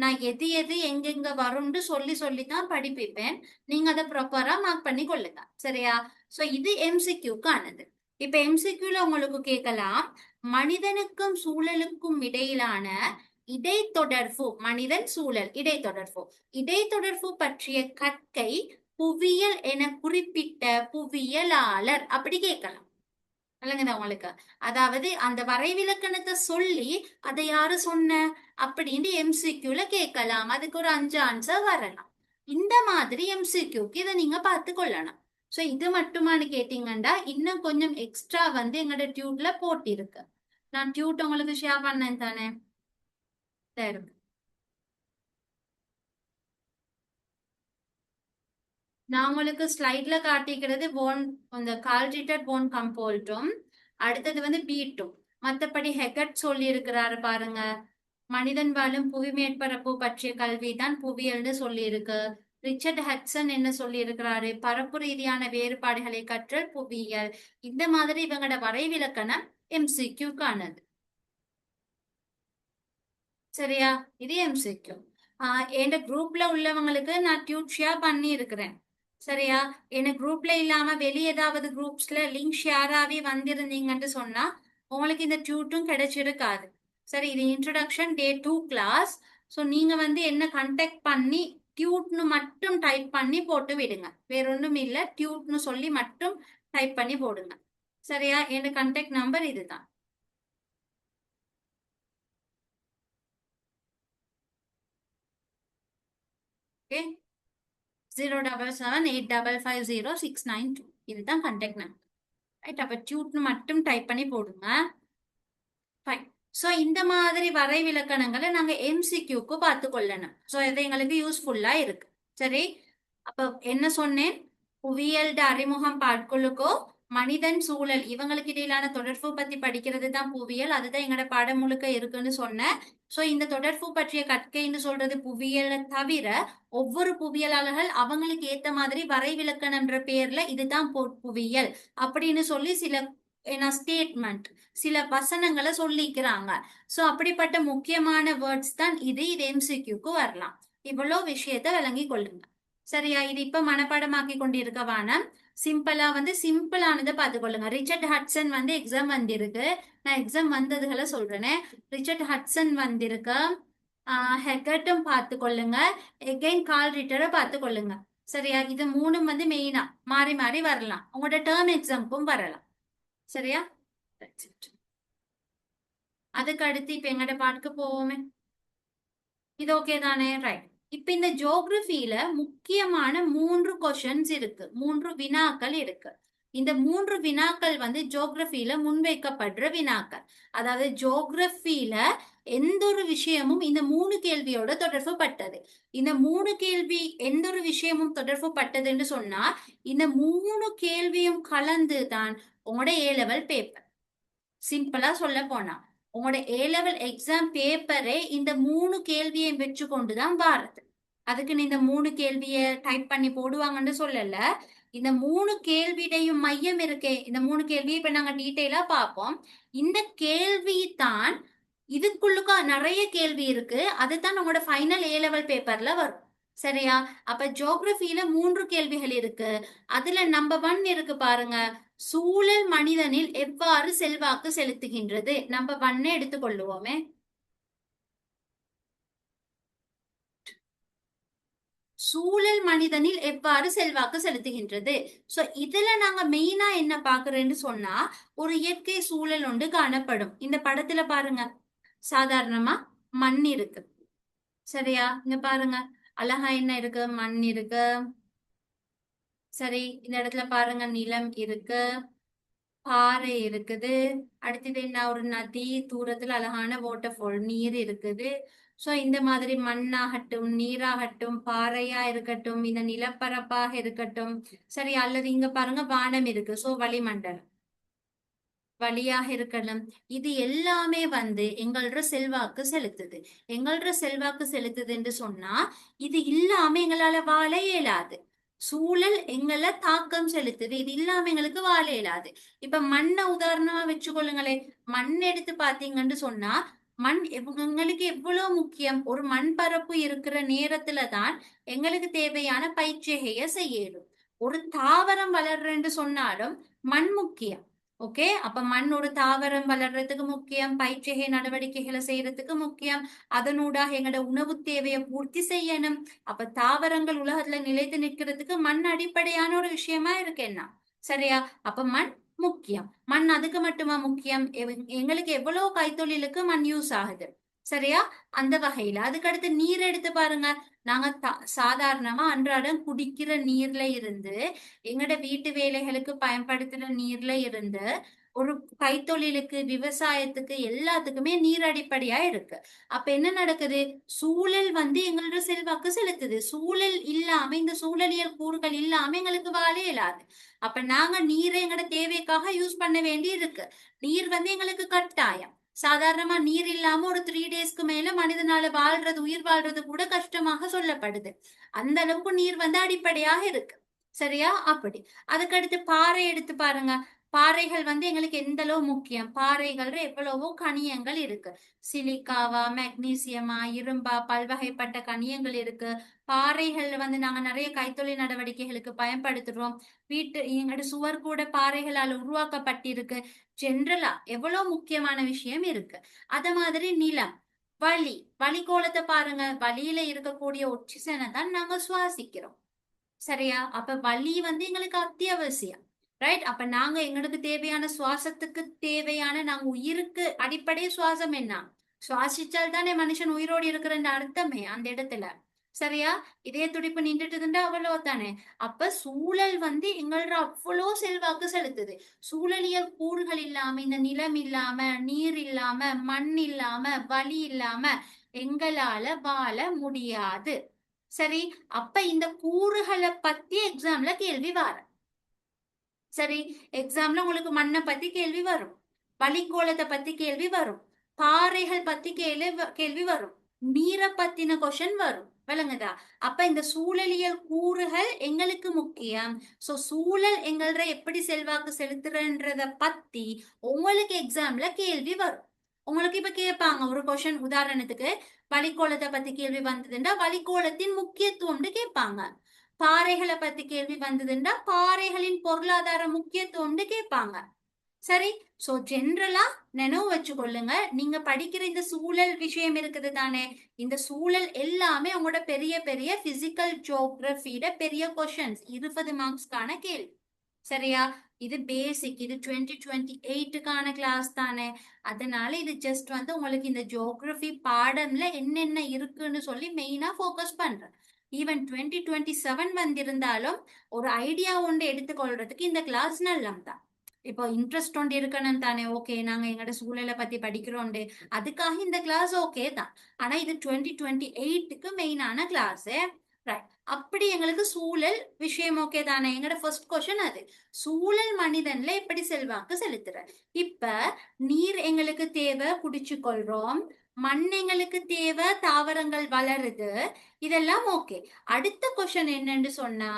நான் எது எது எங்கெங்க வரும்னு சொல்லி சொல்லித்தான் படிப்பிப்பேன். நீங்க அதை ப்ராப்பரா மார்க் பண்ணி கொள்ளுங்க. சரியா? சோ இது எம்சிக்யூக்கு ஆனது. இப்ப எம்சிக்யூல உங்களுக்கு கேட்கலாம், மனிதனுக்கும் சூழலுக்கும் இடையிலான இடைத்தொடர்பு, மனிதன் சூழல் இடைத்தொடர்பு, இடைத்தொடர்பு பற்றிய கற்கை புவியியல் என குறிப்பிட்ட புவியியலாளர். அப்படி கேட்கலாம். விளங்குதா உங்களுக்கு? அதாவது அந்த வரைவிலக்கணத்தை சொல்லி அதை யாரு சொன்ன அப்படின்னு எம்சிக்யூல கேட்கலாம். அதுக்கு ஒரு 5 ஆன்சர் வரலாம். இந்த மாதிரி எம்சிக்யூக்கு இதை நீங்க பார்த்து கொள்ளணும். சோ இது மட்டுமானு கேட்டீங்கன்னா இன்னும் கொஞ்சம் எக்ஸ்ட்ரா வந்து எங்களோட டியூட்ல போட்டிருக்கு. நான் டியூட் உங்களுக்கு ஷேர் பண்ணேன் தானே. சரி, நான் உங்களுக்கு ஸ்லைட்ல காட்டிக்கிறது போன், இந்த கால்ஜிட்டட் போன் கம்போல்ட்டும், அடுத்தது வந்து பீட்டும். மத்தபடி ஹெகட் சொல்லி இருக்கிறாரு பாருங்க, மனிதன் வாழும் புவி மேற்பரப்பு பற்றிய கல்வி தான் புவியியல்னு சொல்லி இருக்கு. ரிச்சர்ட் ஹட்சன் என்ன சொல்லி இருக்கிறாரு, பரப்பு ரீதியான வேறுபாடுகளை கற்றல் புவியியல். இந்த மாதிரி இவங்களோட வரைவிலக்கணம் எம்சிக்யூக்கானது. சரியா? இது எம்சிக்யூ. என் குரூப்ல உள்ளவங்களுக்கு நான் டியூட் ஷேர் பண்ணி இருக்கிறேன். சரியா? என்ன குரூப்ல இல்லாம வெளியே ஏதாவது குரூப்ஸ்ல லிங்க் ஷேர் ஆகி வந்திருந்தீங்கன்னு சொன்னா உங்களுக்கு இந்த டியூட்டும் கிடைச்சிருக்காது. சரி, இது இன்ட்ரடக்ஷன் டே 2 கிளாஸ். ஸோ நீங்க வந்து என்ன கண்டெக்ட் பண்ணி டியூட்னு மட்டும் டைப் பண்ணி போட்டு விடுங்க. வேற ஒன்றும் இல்லை, டியூட்னு சொல்லி மட்டும் டைப் பண்ணி போடுங்க. சரியா? என் கண்டெக்ட் நம்பர் இதுதான். ஓகே, 077855069 இதுதான் கண்டெக்ட் நம்பர். ரைட், அப்ப டியூட்னு மட்டும் டைப் பண்ணி போடுங்க. ஃபைன். ஸோ இந்த மாதிரி வரைவிலக்கணங்களை நாங்க எம்சிக்யூக்கு பார்த்து கொள்ளணும். ஸோ இது எங்களுக்கு யூஸ்ஃபுல்லா இருக்கு. சரி, அப்ப என்ன சொன்னேன், புவியியல் அறிமுகம் பாட்களுக்கோ மனிதன் சூழல் இவங்களுக்கு இடையிலான தொடர்பு பத்தி படிக்கிறது தான் புவியியல். அதுதான் எங்களோட பாடம் முழுக்க இருக்குன்னு சொன்னேன். சோ இந்த தொடர்பு பற்றிய கற்கைன்னு சொல்றது புவியியலை தவிர ஒவ்வொரு புவியியலாளர்கள் அவங்களுக்கு ஏத்த மாதிரி வரைவிலக்கணம்ன்ற பேர்ல இதுதான் புவியியல் அப்படின்னு சொல்லி சில ஸ்டேட்மெண்ட், சில வசனங்களை சொல்லிக்கிறாங்க. சோ அப்படிப்பட்ட முக்கியமான வேர்ட்ஸ் தான் இது. இது எம்சிக்யூக்கு வரலாம். இவ்வளவு விஷயத்த விளங்கி கொள்ளுங்க. சரியா? இது இப்ப மனப்பாடமாக்கி கொண்டிருக்க வானம். சிம்பிளா வந்து சிம்பிளானதை பார்த்துக்கொள்ளுங்க. ரிச்சர்ட் ஹட்சன் வந்து எக்ஸாம் வந்திருக்கு. நான் எக்ஸாம் வந்ததுகளை சொல்றேனே. ரிச்சர்ட் ஹட்சன் வந்திருக்கு. ஹெகட்டும் பார்த்து கொள்ளுங்க. எகைன் கால் ரிட்டரை பார்த்து கொள்ளுங்க. சரியா? இது மூணும் வந்து மெயினா மாறி மாறி வரலாம். உங்களோட டேர்ம் எக்ஸாமுக்கும் வரலாம். சரியா? அதுக்கு அடுத்து இப்ப எங்கட பாட்டுக்கு போவோமே. இது ஓகே தானே? ரைட். இப்ப இந்த ஜியோகிரபியில முக்கியமான 3 கொஸ்டின்ஸ் இருக்கு, 3 வினாக்கள் இருக்கு. இந்த 3 வினாக்கள் வந்து ஜியோகிரபியில முன்வைக்கப்படுற வினாக்கள். அதாவது ஜியோகிரபியில எந்த ஒரு விஷயமும் இந்த 3 கேள்வியோட தொடர்பு பட்டது. இந்த 3 கேள்வி எந்த ஒரு விஷயமும் தொடர்பு பட்டதுன்னு சொன்னா இந்த 3 கேள்வியும் கலந்து தான் உங்களோட ஏ லெவல் பேப்பர். சிம்பிளா சொல்ல போனா உங்களோட ஏ லெவல் எக்ஸாம் பேப்பரே இந்த 3 கேள்வியை வச்சு கொண்டுதான் பாரது. அதுக்கு நீ இந்த 3 கேள்விய டைப் பண்ணி போடுவாங்கன்னு சொல்லல. இந்த 3 கேள்வியுடையும் மையம் இருக்கே, இந்த 3 கேள்வியை இப்ப நாங்க டீட்டெயிலா பார்ப்போம். இந்த கேள்வி தான் இதுக்குள்ளுக்கா நிறைய கேள்வி இருக்கு. அதுதான் உங்களோட ஃபைனல் ஏ லெவல் பேப்பர்ல வரும். சரியா? அப்ப ஜியோகிரபியில 3 கேள்விகள் இருக்கு. அதுல நம்பர் 1 இருக்கு பாருங்க, சூழல் மனிதனில் எவ்வாறு செல்வாக்கு செலுத்துகின்றது. நம்பர் 1 எடுத்துக்கொள்ளுவோமே. சூழல் மனிதனில் எவ்வாறு செல்வாக்கு செலுத்துகின்றது. சோ இதுல நாங்க மெயினா என்ன பாக்குறேன்னு சொன்னா ஒரு இயற்கை சூழல் ஒன்று காணப்படும். இந்த படத்துல பாருங்க, சாதாரணமா மண் இருக்கு. சரியா? இங்க பாருங்க, அழகா என்ன இருக்கு, மண் இருக்கு. சரி, இந்த இடத்துல பாருங்க நிலம் இருக்கு, பாறை இருக்குது. அடுத்தது என்ன, ஒரு நதி, தூரத்துல அழகான வாட்டர்ஃபால், நீர் இருக்குது. சோ இந்த மாதிரி மண்ணாகட்டும், நீராகட்டும், பாறையா இருக்கட்டும், இந்த நிலப்பரப்பாக இருக்கட்டும். சரி, அல்லது இங்க பாருங்க வானம் இருக்கு. சோ வளிமண்டலம். வழியாக இருக்கணும். இது எல்லாமே வந்து எங்களோட செல்வாக்கு செலுத்துது. எங்களோட செல்வாக்கு செலுத்துது என்று சொன்னா இது இல்லாம எங்களால வாழ இயலாது. சூழல் எங்களை தாக்கம் செலுத்துது. இது இல்லாம எங்களுக்கு வாழ இயலாது. இப்ப மண்ணை உதாரணமா வச்சுக்கொள்ளுங்களேன். மண் எடுத்து பாத்தீங்கன்னு சொன்னா மண் எங்களுக்கு எவ்வளவு முக்கியம். ஒரு மண் பரப்பு இருக்கிற நேரத்துல தான் எங்களுக்கு தேவையான பயிற்சிகைய செய்யணும். ஒரு தாவரம் வளர்றேன்னு சொன்னாலும் மண் முக்கியம். ஓகே, அப்ப மண் ஒரு தாவரம் வளர்றதுக்கு முக்கியம், பயிற்சிகை நடவடிக்கைகளை செய்யறதுக்கு முக்கியம், அதனூடாக எங்களோட உணவு தேவையை பூர்த்தி செய்யணும். அப்ப தாவரங்கள் உலகத்துல நிலைத்து நிற்கிறதுக்கு மண் அடிப்படையான ஒரு விஷயமா இருக்கு என்ன, சரியா? அப்ப மண் முக்கியம். மண் அதுக்கு மட்டுமா முக்கியம்? எங்களுக்கு எவ்வளவு கைத்தொழிலுக்கு மண் யூஸ் ஆகுது, சரியா? அந்த வகையில அதுக்கடுத்து நீர் எடுத்து பாருங்க. நாங்க சாதாரணமா அன்றாடம் குடிக்கிற நீர்ல இருந்து, எங்கட வீட்டு வேலைகளுக்கு பயன்படுத்துற நீர்ல இருந்து, ஒரு கைத்தொழிலுக்கு, விவசாயத்துக்கு, எல்லாத்துக்குமே நீர் அடிப்படையா இருக்கு. அப்ப என்ன நடக்குது? சூழல் வந்து எங்களோட செல்வாக்கு செலுத்துது. சூழல் இல்லாம, இந்த சூழலியல் கூறுகள் இல்லாம எங்களுக்கு வாழ இயலாது. அப்ப நாங்க நீரை எங்களோட தேவைக்காக யூஸ் பண்ண வேண்டி இருக்கு. நீர் வந்து எங்களுக்கு கட்டாயம். சாதாரணமா நீர் இல்லாம ஒரு 3 டேஸ்க்கு மேல மனிதனால வாழ்றது, உயிர் வாழ்றது கூட கஷ்டமாக சொல்லப்படுது. அந்த அளவுக்கு நீர் வந்து அடிப்படையாக இருக்கு, சரியா? அப்படி அதுக்கடுத்து பாறை எடுத்து பாருங்க. பாறைகள் வந்து எங்களுக்கு எந்த அளவு முக்கியம். பாறைகள் எவ்வளவோ கனியங்கள் இருக்கு. சிலிக்காவா, மெக்னீசியமா, இரும்பா, பல்வகைப்பட்ட கனியங்கள் இருக்கு. பாறைகள் வந்து நாங்க நிறைய கைத்தொழில் நடவடிக்கைகளுக்கு பயன்படுத்துறோம். எங்களோட சுவர் கூட பாறைகளால் உருவாக்கப்பட்டிருக்கு. ஜென்ரலா எவ்வளவு முக்கியமான விஷயம் இருக்கு. அத மாதிரி நிலம், வளி, வளிக்கோலத்தை பாருங்க. வளியில இருக்கக்கூடிய ஒட்சிஜனை தான் நாங்க சுவாசிக்கிறோம், சரியா? அப்ப வலி வந்து எங்களுக்கு அத்தியாவசியம், ரைட்? அப்ப நாங்க எங்களுக்கு தேவையான சுவாசத்துக்கு தேவையான, நாங்க உயிருக்கு அடிப்படை சுவாசம் என்ன? சுவாசிச்சால் தானே மனுஷன் உயிரோடு இருக்கிற அர்த்தமே அந்த இடத்துல, சரியா? இதய துடிப்பு நின்றுட்டு இருந்தா அவ்வளவு தானே. அப்ப சூழல் வந்து எங்களோட அவ்வளோ செல்வாக்கு செலுத்துது. சூழலியல் கூறுகள் இல்லாம, இந்த நிலம் இல்லாம, நீர் இல்லாம, மண் இல்லாம, வலி இல்லாம எங்களால வாழ முடியாது, சரி? அப்ப இந்த கூறுகளை பத்தி எக்ஸாம்ல கேள்வி வரும், சரி? எக்ஸாம்ல உங்களுக்கு மண்ணை பத்தி கேள்வி வரும், வளிக்கோளத்தை பத்தி கேள்வி வரும், பாறைகள் பத்தி கேள்வி வரும், நீரை பத்தின கொஸ்டின் வரும், விளங்குதா? அப்ப இந்த சூழலியல் கூறுகள் எங்களுக்கு முக்கியம். சோ சூழல் எங்கள எப்படி செல்வாக்கு செலுத்துறன்றத பத்தி உங்களுக்கு எக்ஸாம்ல கேள்வி வரும். உங்களுக்கு இப்ப கேட்பாங்க ஒரு கொஸ்டின், உதாரணத்துக்கு வளிக்கோளத்தை பத்தி கேள்வி வந்ததுன்னா வளிக்கோளத்தின் முக்கியத்துவம்னு கேட்பாங்க. பாறைகளை பத்தி கேள்வி வந்ததுன்னா பாறைகளின் பொருளாதார முக்கியத்துவம்னு கேட்பாங்க, சரி? சோ ஜென்ரலா நினைவு வச்சுக்கொள்ளுங்க. நீங்க படிக்கிற இந்த சூழல் விஷயம் இருக்குது தானே, இந்த சூழல் எல்லாமே உங்களோட பெரிய பெரிய பிசிக்கல் ஜியோகிரபியோட பெரிய கொஸ்டின்ஸ், 20 மார்க்ஸ்க்கான கேள்வி, சரியா? இது பேசிக், இது 2028க்கான கிளாஸ் தானே. அதனால இது ஜஸ்ட் வந்து உங்களுக்கு இந்த ஜியோகிரபி பாடம்ல என்னென்ன இருக்குன்னு சொல்லி மெயினா போக்கஸ் பண்றேன். ஈவன் 2027 வந்திருந்தாலும் ஒரு ஐடியா ஒன்று எடுத்துக்கொள்றதுக்கு இந்த கிளாஸ் நல்லம் தான். இப்போ இன்ட்ரெஸ்ட் ஒன்று இருக்கணும் தானே. ஓகே, நாங்க எங்களோட சூழலை பத்தி படிக்கிறோம், அதுக்காக இந்த கிளாஸ் ஓகே தான். ஆனா இது 2028க்கு மெயினான கிளாஸ், ரைட்? அப்படி எங்களுக்கு சூழல் விஷயம் ஓகே தானே. எங்களோட ஃபர்ஸ்ட் கொஸ்டின் அது, சூழல் மனிதன்ல எப்படி செல்வாக்கு செலுத்துற. இப்ப நீர் எங்களுக்கு தேவை, குடிச்சு கொள்றோம். மண் எங்களுக்கு தேவை, தாவரங்கள் வளருது, இதெல்லாம் ஓகே. அடுத்த கொஸ்டின் என்னன்னு சொன்னா,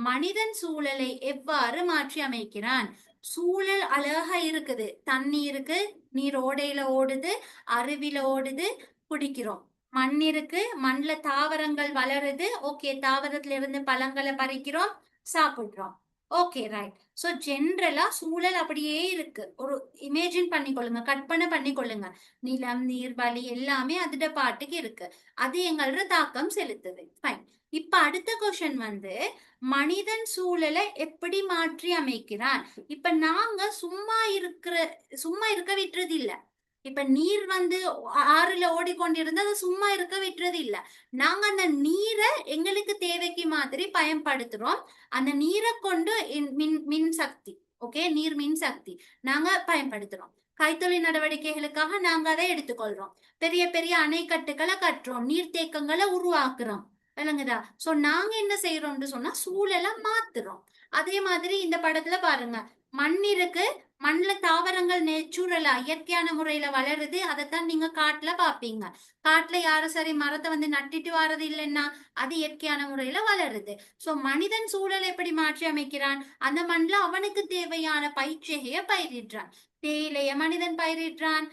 மனிதன் சூழலை எவ்வாறு மாற்றி அமைக்கிறான். சூழல் அழகா இருக்குது, தண்ணி இருக்கு, நீர் ஓடையில ஓடுது, அருவில ஓடுது, குடிக்கிறோம். மண் இருக்கு, மண்ல தாவரங்கள் வளருது, ஓகே, தாவரத்துல இருந்து பழங்களை பறிக்கிறோம், சாப்பிடுறோம், ஓகே, ரைட்? சோ ஜென்ரலா சூழல் அப்படியே இருக்கு. ஒரு இமேஜின் பண்ணிக்கொள்ளுங்க, கற்பனை பண்ணிக்கொள்ளுங்க. நிலம், நீர், வளி எல்லாமே அதோட பாட்டுக்கு இருக்கு. அது எங்களோட தாக்கம் செலுத்துது, ஃபைன். இப்ப அடுத்த கொஸ்டின் வந்து, மனிதன் சூழலை எப்படி மாற்றி அமைக்கிறான். இப்ப நாங்க சும்மா இருக்க விட்டுறது இல்ல. இப்ப நீர் வந்து ஆறுல ஓடிக்கொண்டிருந்தா அதை சும்மா இருக்க விட்டுறது இல்ல. நாங்க அந்த நீரை எங்களுக்கு தேவைக்கு மாதிரி பயன்படுத்துறோம். அந்த நீரை கொண்டு மின் சக்தி, ஓகே, நீர் மின் சக்தி நாங்க பயன்படுத்துறோம். கைத்தொழில் நடவடிக்கைகளுக்காக நாங்க அதை எடுத்துக்கொள்றோம். பெரிய பெரிய அணைக்கட்டுகளை கட்டுறோம், நீர்த்தேக்கங்களை உருவாக்குறோம், விளங்குதா? சோ நாங்க என்ன செய்யறோம்னு சொன்னா சூழலை மாத்துறோம். அதே மாதிரி இந்த படத்துல பாருங்க, மண் இருக்கு, மண்ணுல தாவரங்கள் நேச்சுரலா இயற்கையான முறையில வளருது. அதைத்தான் நீங்க காட்டுல பாப்பீங்க. காட்டுல யாரும் சரி மரத்தை வந்து நட்டிட்டு வாரது இல்லைன்னா அது இயற்கையான முறையில வளருது. சோ மனிதன் சூழலை எப்படி மாற்றி அமைக்கிறான்? அந்த மண்ணுல அவனுக்கு தேவையான பயிற்சிகைய பயிரிடுறான். தேயிலைய மனிதன் பயிரிடுறான்,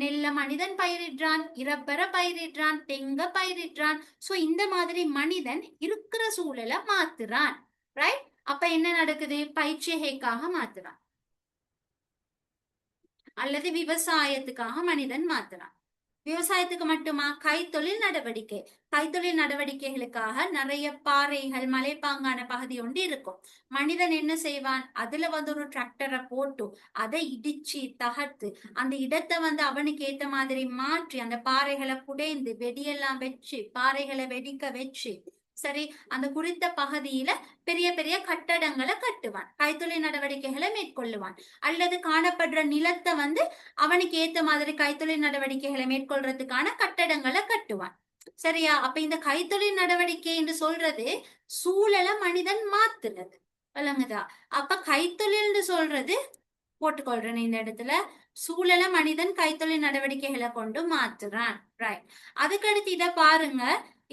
நெல்ல மனிதன் பயிரிடுறான், இரப்பர பயிரிடுறான், தெங்க பயிரிடுறான். சோ இந்த மாதிரி மனிதன் இருக்கிற சூழலை மாத்துறான். ரைட்? அப்ப என்ன நடக்குது? பயிற்சிகைக்காக மாத்துறான், அல்லது விவசாயத்துக்காக மனிதன் மாத்துறான். விவசாயத்துக்கு மட்டுமா? கைத்தொழில் நடவடிக்கை, கைத்தொழில் நடவடிக்கைகளுக்காக நிறைய பாறைகள் மலைப்பாங்கான பகுதி ஒன்று இருக்கும். மனிதன் என்ன செய்வான்? அதுல வந்து ஒரு டிராக்டரை போட்டு அதை இடிச்சு தகர்த்து அந்த இடத்தை வந்து அவனுக்கு ஏத்த மாதிரி மாற்றி அந்த பாறைகளை புடைந்து வெடியெல்லாம் வச்சு பாறைகளை வெடிக்க வச்சு சரி அந்த குறித்த பகுதியில பெரிய பெரிய கட்டடங்களை கட்டுவான், கைத்தொழில் நடவடிக்கைகளை மேற்கொள்ளுவான். அல்லது காணப்படுற நிலத்தை வந்து அவனுக்கு ஏத்த மாதிரி கைத்தொழில் நடவடிக்கைகளை மேற்கொள்றதுக்கான கட்டடங்களை கட்டுவான். சரியா? அப்ப இந்த கைத்தொழில் நடவடிக்கை என்று சொல்றது சூழலை மனிதன் மாத்துறது, விளங்குதா? அப்ப கைத்தொழில் சொல்றது போட்டுக்கொள்றேன் இந்த இடத்துல, சூழலை மனிதன் கைத்தொழில் நடவடிக்கைகளை கொண்டு மாத்துறான். ரைட். அதுக்கடுத்து இத பாருங்க,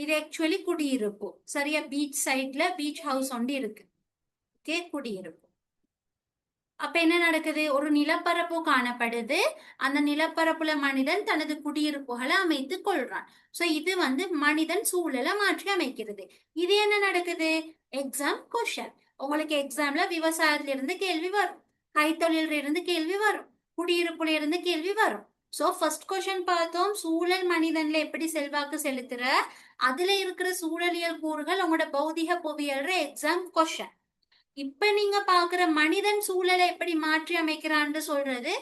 இது ஆக்சுவலி குடியிருப்பு. சரியா? பீச் சைட்ல பீச் ஹவுஸ் ஒன்று இருக்கு. ஓகே, குடியிருப்பு. அப்ப என்ன நடக்குது? ஒரு நிலப்பரப்பு காணப்படுது. அந்த நிலப்பரப்புல மனிதன் தனது குடியிருப்புகளை அமைத்துக் கொள்றான். சோ இது வந்து மனிதன் சூழலை மாற்றி அமைக்கிறது. இது என்ன நடக்குது? Exam question. உங்களுக்கு எக்ஸாம்ல விவசாயத்துல இருந்து கேள்வி வரும், கைத்தொழில இருந்து கேள்வி வரும், குடியிருப்புல இருந்து கேள்வி வரும். சோ ஃபர்ஸ்ட் கொஸ்டின் பார்த்தோம், சூழல் மனிதன்ல எப்படி செல்வாக்கு செலுத்துற, அதுல இருக்கிற சூழலியல் கூறுகள் உங்களோட பௌதிக புவியியல் எக்ஸாம் கொஸ்டின். இப்ப நீங்க பாக்குற மனிதன் சூழலை எப்படி மாற்றி அமைக்கிறான்னு சொல்றது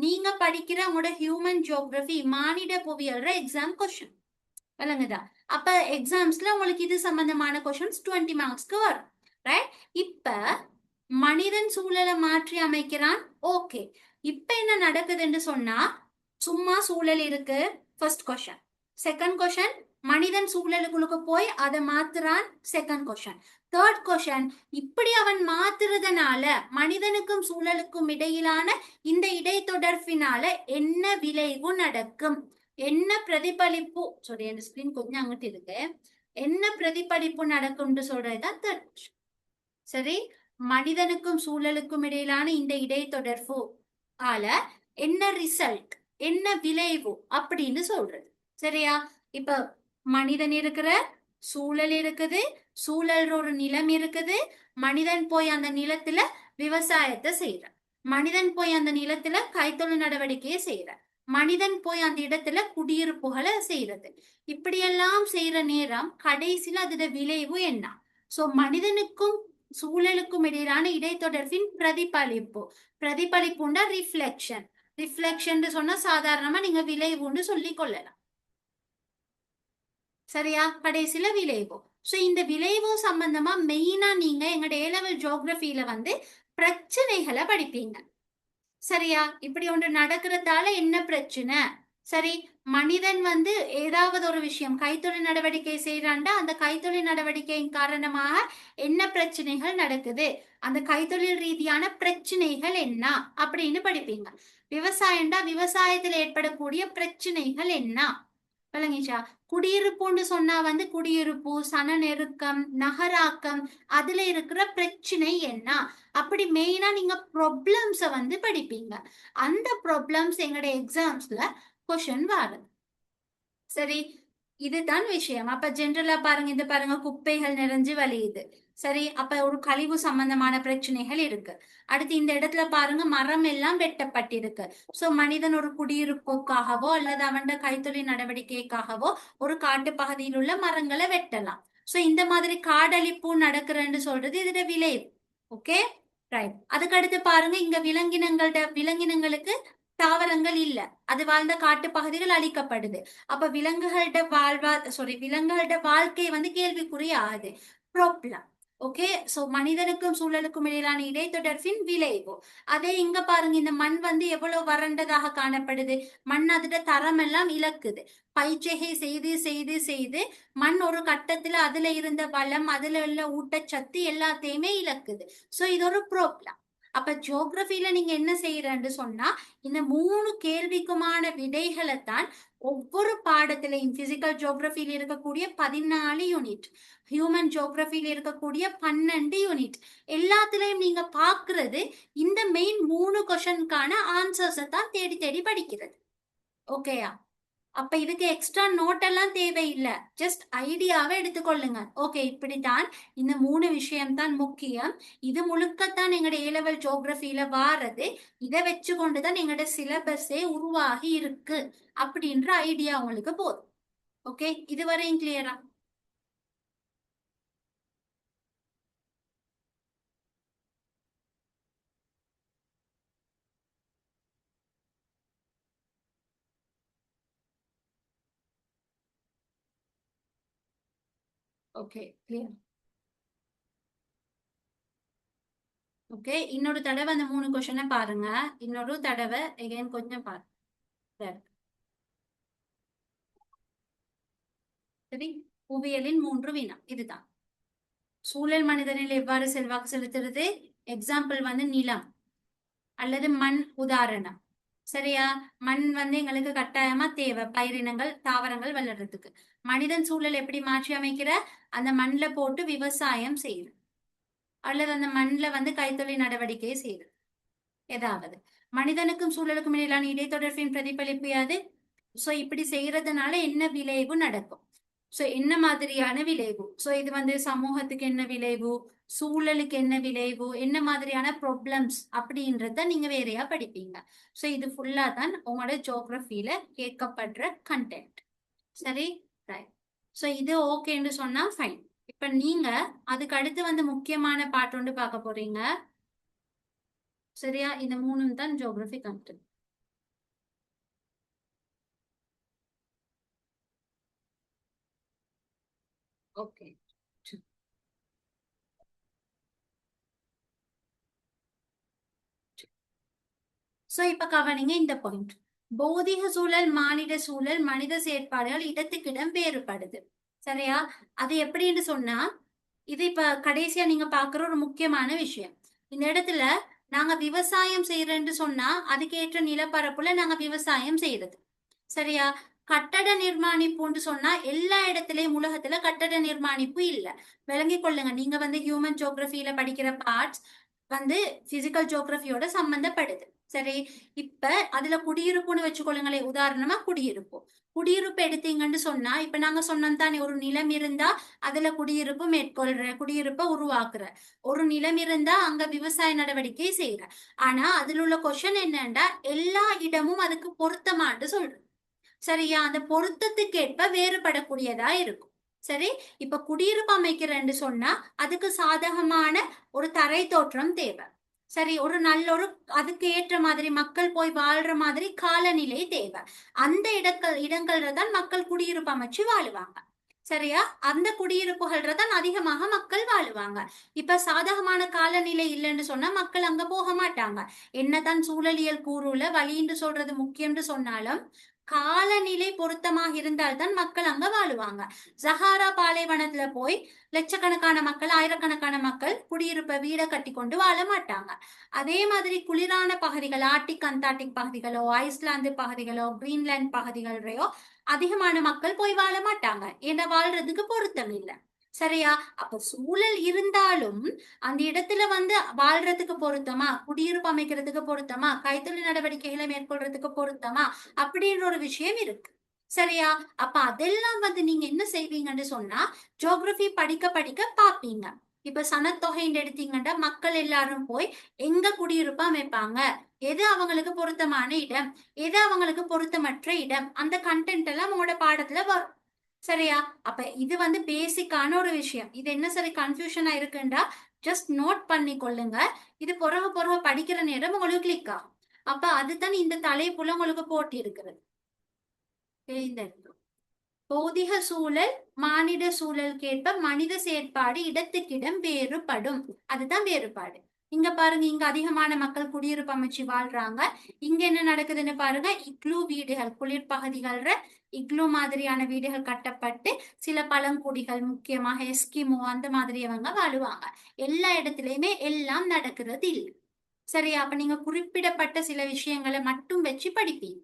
நீங்க படிக்கிற உங்களோட ஹியூமன் ஜியோகிரபி மானிட புவியியல் எக்ஸாம் கொஸ்டின், விளங்குதா? அப்ப எக்ஸாம்ஸ்ல உங்களுக்கு இது சம்பந்தமான கொஸ்டின்ஸ் 20 மார்க்ஸ்க்கு வரும். ரைட்? இப்ப மனிதன் சூழலை மாற்றி அமைக்கிறான். ஓகே, இப்ப என்ன நடக்குதுன்னு சொன்னா, சும்மா சூழல் இருக்கு, ஃபர்ஸ்ட் கொஸ்டின். செகண்ட் கொஸ்டின், மனிதன் சூழலுக்குள்ளுக்கு போய் அதை மாத்துறான், செகண்ட் கொஸ்டின். தேர்ட் கொஸ்டின், இப்படி அவன் மாத்துறதுனால மனிதனுக்கும் சூழலுக்கும் இடையிலான இந்த இடைத்தொடர்பினால என்ன விளைவு நடக்கும், என்ன பிரதிபலிப்பு, சாரி அந்த ஸ்கிரீன் கொஞ்சம் அங்கிட்டு இருக்கு, என்ன பிரதிபலிப்பு நடக்கும்னு சொல்றதுதான் தேர்ட். சரி, மனிதனுக்கும் சூழலுக்கும் இடையிலான இந்த இடைத்தொடர்பு ஆல என்ன ரிசல்ட், என்ன விளைவு அப்படின்னு சொல்றது. சரியா? இப்ப மனிதன் இருக்கிற, சூழல் இருக்குது, சூழல் ஒரு நிலம் இருக்குது, மனிதன் போய் அந்த நிலத்துல விவசாயத்தை செய்யற, மனிதன் போய் அந்த நிலத்துல கைத்தொழில் நடவடிக்கையை செய்யற, மனிதன் போய் அந்த இடத்துல குடியிருப்புகளை செய்யறது. இப்படியெல்லாம் செய்யற நேரம் கடைசியில அதோட விளைவு என்ன? சோ மனிதனுக்கும் சூழலுக்கும் இடையிலான இடைத்தொடர்பின் பிரதிபலிப்பு. பிரதிபலிப்புண்டா ரிஃப்ளெக்ஷன். ரிஃப்ளெக்ஷன் சொன்னா சாதாரணமா நீங்க விளைவுன்னு சொல்லி கொள்ளலாம். சரியா? கடைசியில விளைவு. சோ இந்த விளைவு சம்பந்தமா மெயினா நீங்க எங்களோட A level ஜியோகிரபியில வந்து பிரச்சனைகளை படிப்பீங்க. சரியா? இப்படி ஒன்று நடக்கிறதால என்ன பிரச்சனை? சரி, மனிதன் வந்து ஏதாவது ஒரு விஷயம் கைத்தொழில் நடவடிக்கை செய்யறான்டா, அந்த கைத்தொழில் நடவடிக்கையின் காரணமாக என்ன பிரச்சனைகள் நடக்குது, அந்த கைத்தொழில் ரீதியான பிரச்சனைகள் என்ன அப்படின்னு படிப்பீங்க. விவசாயம்டா, விவசாயத்தில் ஏற்படக்கூடிய பிரச்சனைகள் என்ன, விளங்கிச்சா? குடியிருப்புன்னு சொன்னா வந்து குடியிருப்பு, சன நெருக்கம், நகராக்கம், அதுல இருக்கிற பிரச்சனை என்ன, அப்படி மெயினா நீங்க ப்ராப்ளம்ஸ வந்து படிப்பீங்க. அந்த ப்ராப்ளம்ஸ் எங்களோட எக்ஸாம்ஸ்ல கொஷின் வருது. சரி, இதுதான் விஷயம். அப்ப ஜென்ரலா பாருங்க, இது பாருங்க, குப்பைகள் நிறைஞ்சு வலியுது. சரி, அப்ப ஒரு கழிவு சம்பந்தமான பிரச்சனைகள் இருக்கு. அடுத்து இந்த இடத்துல பாருங்க, மரம் எல்லாம் வெட்டப்பட்டிருக்கு. சோ மனிதன் ஒரு குடியிருப்புக்காகவோ அல்லது அவன் கைத்தொழில் நடவடிக்கைக்காகவோ ஒரு காட்டு பகுதியில் உள்ள மரங்களை வெட்டலாம். சோ இந்த மாதிரி காடழிப்பு நடக்கிறன்னு சொல்றது இதோட விளைவு. Okay, right. அதுக்கு அடுத்து பாருங்க, இங்க விலங்கினங்களுக்கு தாவரங்கள் இல்ல, அது வாழ்ந்த காட்டு பகுதிகள் அழிக்கப்படுது. அப்ப விலங்குகளோட வாழ்க்கை வந்து கேள்விக்குறி ஆகுது. ப்ராப்ளம். ஓகே, சோ மனிதனுக்கும் சூழலுக்கும் இடையிலான இடைத்தொடர்பின் விளைவு. அதே இங்க பாருங்க, இந்த மண் வந்து எவ்வளவு வறண்டதாக காணப்படுது, மண் அதோட தரம் எல்லாம் இழக்குது. பயிற்சிகை செய்து செய்து செய்து மண் ஒரு கட்டத்துல அதுல இருந்த வளம், அதுல உள்ள ஊட்டச்சத்து எல்லாத்தையுமே இழக்குது. சோ இது ஒரு ப்ராப்ளம். அப்ப ஜியோகிரபில நீங்க என்ன செய்யறன்னு சொன்னா இந்த 3 கேள்விக்குமான விடைகளை தான் ஒவ்வொரு பாடத்திலையும் பிசிக்கல் ஜியோகிரபியில் இருக்கக்கூடிய 14 யூனிட், ஹியூமன் ஜியோகிரபியில் இருக்கக்கூடிய 12 யூனிட், எல்லாத்துலயும் நீங்க பாக்குறது இந்த மெயின் 3 கொஸ்டினுக்கான ஆன்சர்ஸை தான் தேடி தேடி படிக்கிறது. ஓகேயா? அப்ப இதுக்கு எக்ஸ்ட்ரா நோட் எல்லாம் தேவையில்லை, ஜஸ்ட் ஐடியாவை எடுத்துக்கொள்ளுங்க. ஓகே, இப்படித்தான் இந்த 3 விஷயம் தான் முக்கியம். இது முழுக்கத்தான் எங்களோட ஏ லெவல் ஜியோகிரபியில வாரது. இதை வச்சு கொண்டுதான் எங்களோட சிலபஸே உருவாகி இருக்கு அப்படின்ற ஐடியா உங்களுக்கு போதும். ஓகே, இதுவரையும் கிளியரா? Okay, clear. ஓகே, இன்னொரு தடவை அந்த 3 கொஸ்டினை பாருங்க. இன்னொரு தடவை எகைன் கொஞ்சம் பாருங்க. சரி, புவியியலின் 3 வினா இதுதான். சூழல் மனிதனில் எவ்வாறு செல்வாக்கு செலுத்துறது? எக்ஸாம்பிள் வந்து நிலம் அல்லது மண் உதாரணம். சரியா? மண் வந்து எங்களுக்கு கட்டாயமா தேவை, பயிரினங்கள் தாவரங்கள் வளர்றதுக்கு. மனிதன் சூழல் எப்படி மாற்றி அமைக்கிற? அந்த மண்ல போட்டு விவசாயம் செய்யுது, அல்லது அந்த மண்ல வந்து கைத்தொழில் நடவடிக்கையை செய்யுது. ஏதாவது மனிதனுக்கும் சூழலுக்கும் இடையிலான இடைத்தொடர்பின் பிரதிபலிப்பு யாது? சோ இப்படி செய்யறதுனால என்ன விளைவு நடக்கும்? சோ என்ன மாதிரியான விளைவு? சோ இது வந்து சமூகத்துக்கு என்ன விளைவு, சூழலுக்கு என்ன விளைவு, என்ன மாதிரியான ப்ராப்ளம்ஸ் அப்படின்றத நீங்க வேறையா படிப்பீங்க. சோ இது ஃபுல்லா தான் உங்களோட ஜியோகிரபியில கேட்கப்படுற கண்டென்ட். சரி, ரைட். சோ இது ஓகேன்னு சொன்னா ஃபைன். இப்ப நீங்க அதுக்கு அடுத்து வந்து முக்கியமான பார்ட் ஒன்று பார்க்க போறீங்க. சரியா? இந்த 3 தான் ஜியோகிரபி கண்டென்ட். ஓகே, சோ இப்ப கவனிங்க இந்த பாயிண்ட். பௌதிக சூழல், மானிட சூழல், மனித செயற்பாடுகள் இடத்துக்கிடம் வேறுபடுது. சரியா? அது எப்படின்னு சொன்னா, இது இப்ப கடைசியா நீங்க பாக்குற ஒரு முக்கியமான விஷயம். இந்த இடத்துல நாங்க விவசாயம் செய்யறேன்னு சொன்னா அதுக்கேற்ற நிலப்பரப்புல நாங்க விவசாயம் செய்யறது. சரியா? கட்டட நிர்மாணிப்புன்னு சொன்னா எல்லா இடத்துலயும் உலகத்துல கட்டட நிர்மாணிப்பு இல்ல. விளங்கி கொள்ளுங்க. நீங்க வந்து ஹியூமன் ஜியோகிரபியில படிக்கிற பார்ட்ஸ் வந்து பிசிக்கல் ஜியோகிரபியோட சம்பந்தப்படுது. சரி, இப்ப அதுல குடியிருப்புன்னு வச்சுக்கொள்ளுங்களேன். உதாரணமா குடியிருப்பு, குடியிருப்பு எடுத்தீங்கன்னு சொன்னா இப்ப நாங்க சொன்னோம் தானே, ஒரு நிலம் இருந்தா அதுல குடியிருப்பு மேற்கொள்ற, குடியிருப்பை உருவாக்குற. ஒரு நிலம் இருந்தா அங்க விவசாய நடவடிக்கை செய்யற. ஆனா அதுல உள்ள கொஸ்டின் என்னன்னா, எல்லா இடமும் அதுக்கு பொருத்தமாட்டு சொல்ற. சரியா? அந்த பொருத்தத்துக்கேற்ப வேறுபடக்கூடியதா இருக்கும். சரி, இப்ப குடியிருப்பு அமைக்கிறேன்னு சொன்னா அதுக்கு சாதகமான ஒரு தரை தோற்றம் தேவை. சரி, ஒரு நல்ல ஒரு அதுக்கு ஏற்ற மாதிரி மக்கள் போய் வாழ்ற மாதிரி காலநிலை தேவை. அந்த இடங்கள்ல தான் மக்கள் குடியிருப்பு அமைச்சு வாழுவாங்க. சரியா? அந்த குடியிருப்புகள்ல தான் அதிகமாக மக்கள் வாழுவாங்க. இப்ப சாதகமான காலநிலை இல்லைன்னு சொன்னா மக்கள் அங்க போக மாட்டாங்க. என்னதான் சூழலியல் கூறுல வழின்னு சொல்றது முக்கியம்னு சொன்னாலும் காலநிலை பொருத்தமாக இருந்தால்தான் மக்கள் அங்க வாழுவாங்க. சஹாரா பாலைவனத்துல போய் லட்சக்கணக்கான மக்கள், ஆயிரக்கணக்கான மக்கள் குடியிருப்ப வீட கட்டி கொண்டு வாழ மாட்டாங்க. அதே மாதிரி குளிரான பகுதிகள், ஆர்டிக் அந்தார்டிக் பகுதிகளோ, ஐஸ்லாந்து பகுதிகளோ, கிரீன்லாந்து பகுதிகளோ அதிகமான மக்கள் போய் வாழ மாட்டாங்க. ஏன்னா வாழ்றதுக்கு பொருத்தம் இல்லை. சரியா? அப்ப சூழல் இருந்தாலும் அந்த இடத்துல வந்து வாழ்றதுக்கு பொருத்தமா, குடியிருப்பு அமைக்கிறதுக்கு பொருத்தமா, கைத்தொழில் நடவடிக்கைகளை மேற்கொள்றதுக்கு பொருத்தமா அப்படின்ற ஒரு விஷயம் இருக்கு. சரியா? அப்ப அதெல்லாம் வந்து நீங்க என்ன செய்வீங்கன்னு சொன்னா ஜியோகிரபி படிக்க படிக்க பாப்பீங்க. இப்ப சனத்தொகைன்னு எடுத்தீங்கன்னா மக்கள் எல்லாரும் போய் எங்க குடியிருப்பு அமைப்பாங்க, எது அவங்களுக்கு பொருத்தமான இடம், எது அவங்களுக்கு பொருத்தமற்ற இடம், அந்த கண்டென்ட் எல்லாம் உங்களோட பாடத்துல வரும். சரியா? அப்ப இது வந்து பேசிக்கான ஒரு விஷயம். இது என்ன சரி கன்ஃபியூஷனா இருக்குண்டா ஜஸ்ட் நோட் பண்ணி கொள்ளுங்க. இது புறவு புறவு படிக்கிற நேரம் உங்களுக்கு கிளிக் ஆகும். அப்ப அதுதான் இந்த தலைப்புல உங்களுக்கு போட்டி இருக்கிறது. பௌதிக சூழல், மானிட சூழலுக்கேற்ப மனித செயற்பாடு இடத்துக்கிடம் வேறுபடும். அதுதான் வேறுபாடு. இங்க பாருங்க, இங்க அதிகமான மக்கள் குடியிருப்பு அமைச்சு வாழ்றாங்க. இங்க என்ன நடக்குதுன்னு பாருங்க, இக்லூ வீடுகள், குளிர் பகுதிகள்ல இக்லூ மாதிரியான வீடுகள் கட்டப்பட்டு சில பழங்குடிகள், முக்கியமாக எஸ்கிமோ அந்த மாதிரியவங்க வாழுவாங்க. எல்லா இடத்துலயுமே எல்லாம் நடக்கிறது இல்லை. சரியா? அப்ப நீங்க குறிப்பிடப்பட்ட சில விஷயங்களை மட்டும் வச்சு படிப்பீங்க.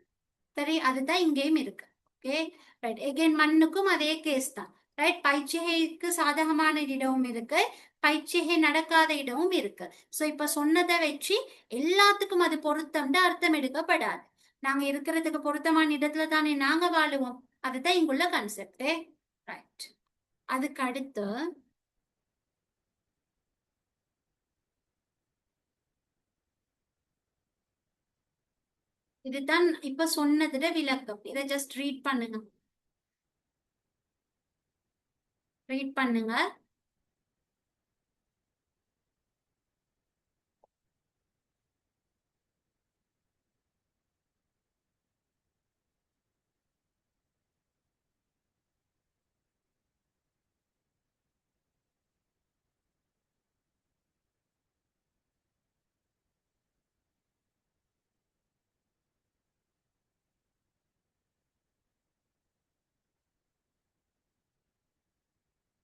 சரி, அதுதான் இங்கேயும் இருக்கு. Okay, right. எகைன் மண்ணுக்கும் அதே கேஸ் தான். ரைட், பயிற்சிகைக்கு சாதகமான இடமும் இருக்கு, பயிற்சிகை நடக்காத இடமும் இருக்கு. சோ இப்ப சொன்னதை வச்சு எல்லாத்துக்கும் அது பொருத்தம்னு அர்த்தம் எடுக்கப்படாது. நாங்க இருக்கிறதுக்கு பொருத்தமான இடத்துல தானே நாங்க வாழுவோம். அதுதான் இங்குள்ள கான்செப்ட். ரைட். அதுக்கு அடுத்து இதுதான் இப்ப சொன்னதுல விளக்கம். இதை ஜஸ்ட் ரீட் பண்ணுங்க. ரீட் பண்ணுங்க.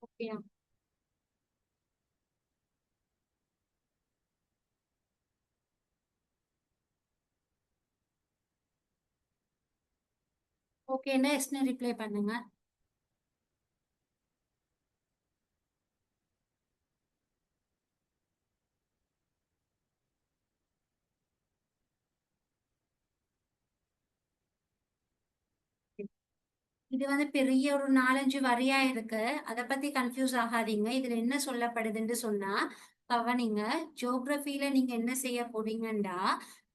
ஓகே. ஓகேன்னா எஸ்னு ரிப்ளை பண்ணுங்க. இது வந்து பெரிய ஒரு 4-5 வரியா இருக்கு. அதை பத்தி கன்ஃபியூஸ் ஆகாதீங்க. இதுல என்ன சொல்லப்படுதுன்னு சொன்னா, கவனிங்க. ஜியோகிரபில நீங்க என்ன செய்ய போறீங்கன்னா,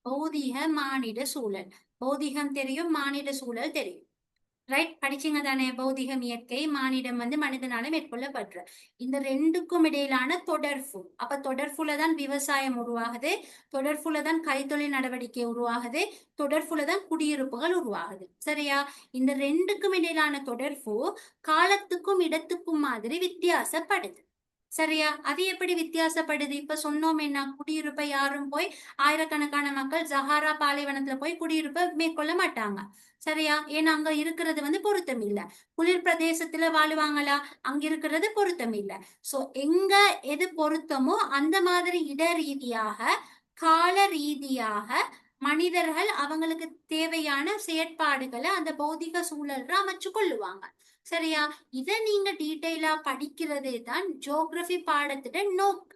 பௌதீக மானிட சூழல். பௌதீகம் தெரியும், மானிட சூழல் தெரியும். ரைட், படிச்சீங்க தானே? பௌதிகம் இயற்கை, மானிடம் வந்து மனிதனால மேற்கொள்ளப்படுற இந்த ரெண்டுக்கும் இடையிலான தொடர்பு. அப்ப தொடர்புல தான் விவசாயம் உருவாகுது, தொடர்புல தான் கைத்தொழில் நடவடிக்கை உருவாகுது, தொடர்புல தான் குடியிருப்புகள் உருவாகுது. சரியா? இந்த ரெண்டுக்கும் இடையிலான தொடர்பு காலத்துக்கும் இடத்துக்கும் மாதிரி வித்தியாசப்படுது. சரியா? அது எப்படி வித்தியாசப்படுது? இப்ப சொன்னோமேனா, குடியிருப்பை யாரும் போய் ஆயிரக்கணக்கான மக்கள் சஹாரா பாலைவனத்துல போய் குடியிருப்பை மேற்கொள்ள மாட்டாங்க. சரியா? ஏன்னா அங்க இருக்கிறது வந்து பொருத்தம் இல்ல. குளிர் பிரதேசத்துல வாழுவாங்களா? அங்க இருக்கிறது பொருத்தம் இல்ல. சோ எங்க எது பொருத்தமோ அந்த மாதிரி இட ரீதியாக, கால ரீதியாக மனிதர்கள் அவங்களுக்கு தேவையான செயற்பாடுகளை அந்த பௌதிக சூழல்ல அமைச்சு கொள்ளுவாங்க. சரியா? இதை நீங்க டீட்டெயிலா படிக்கிறதே தான் ஜியோகிரபி பாடத்துல நோக்கம்.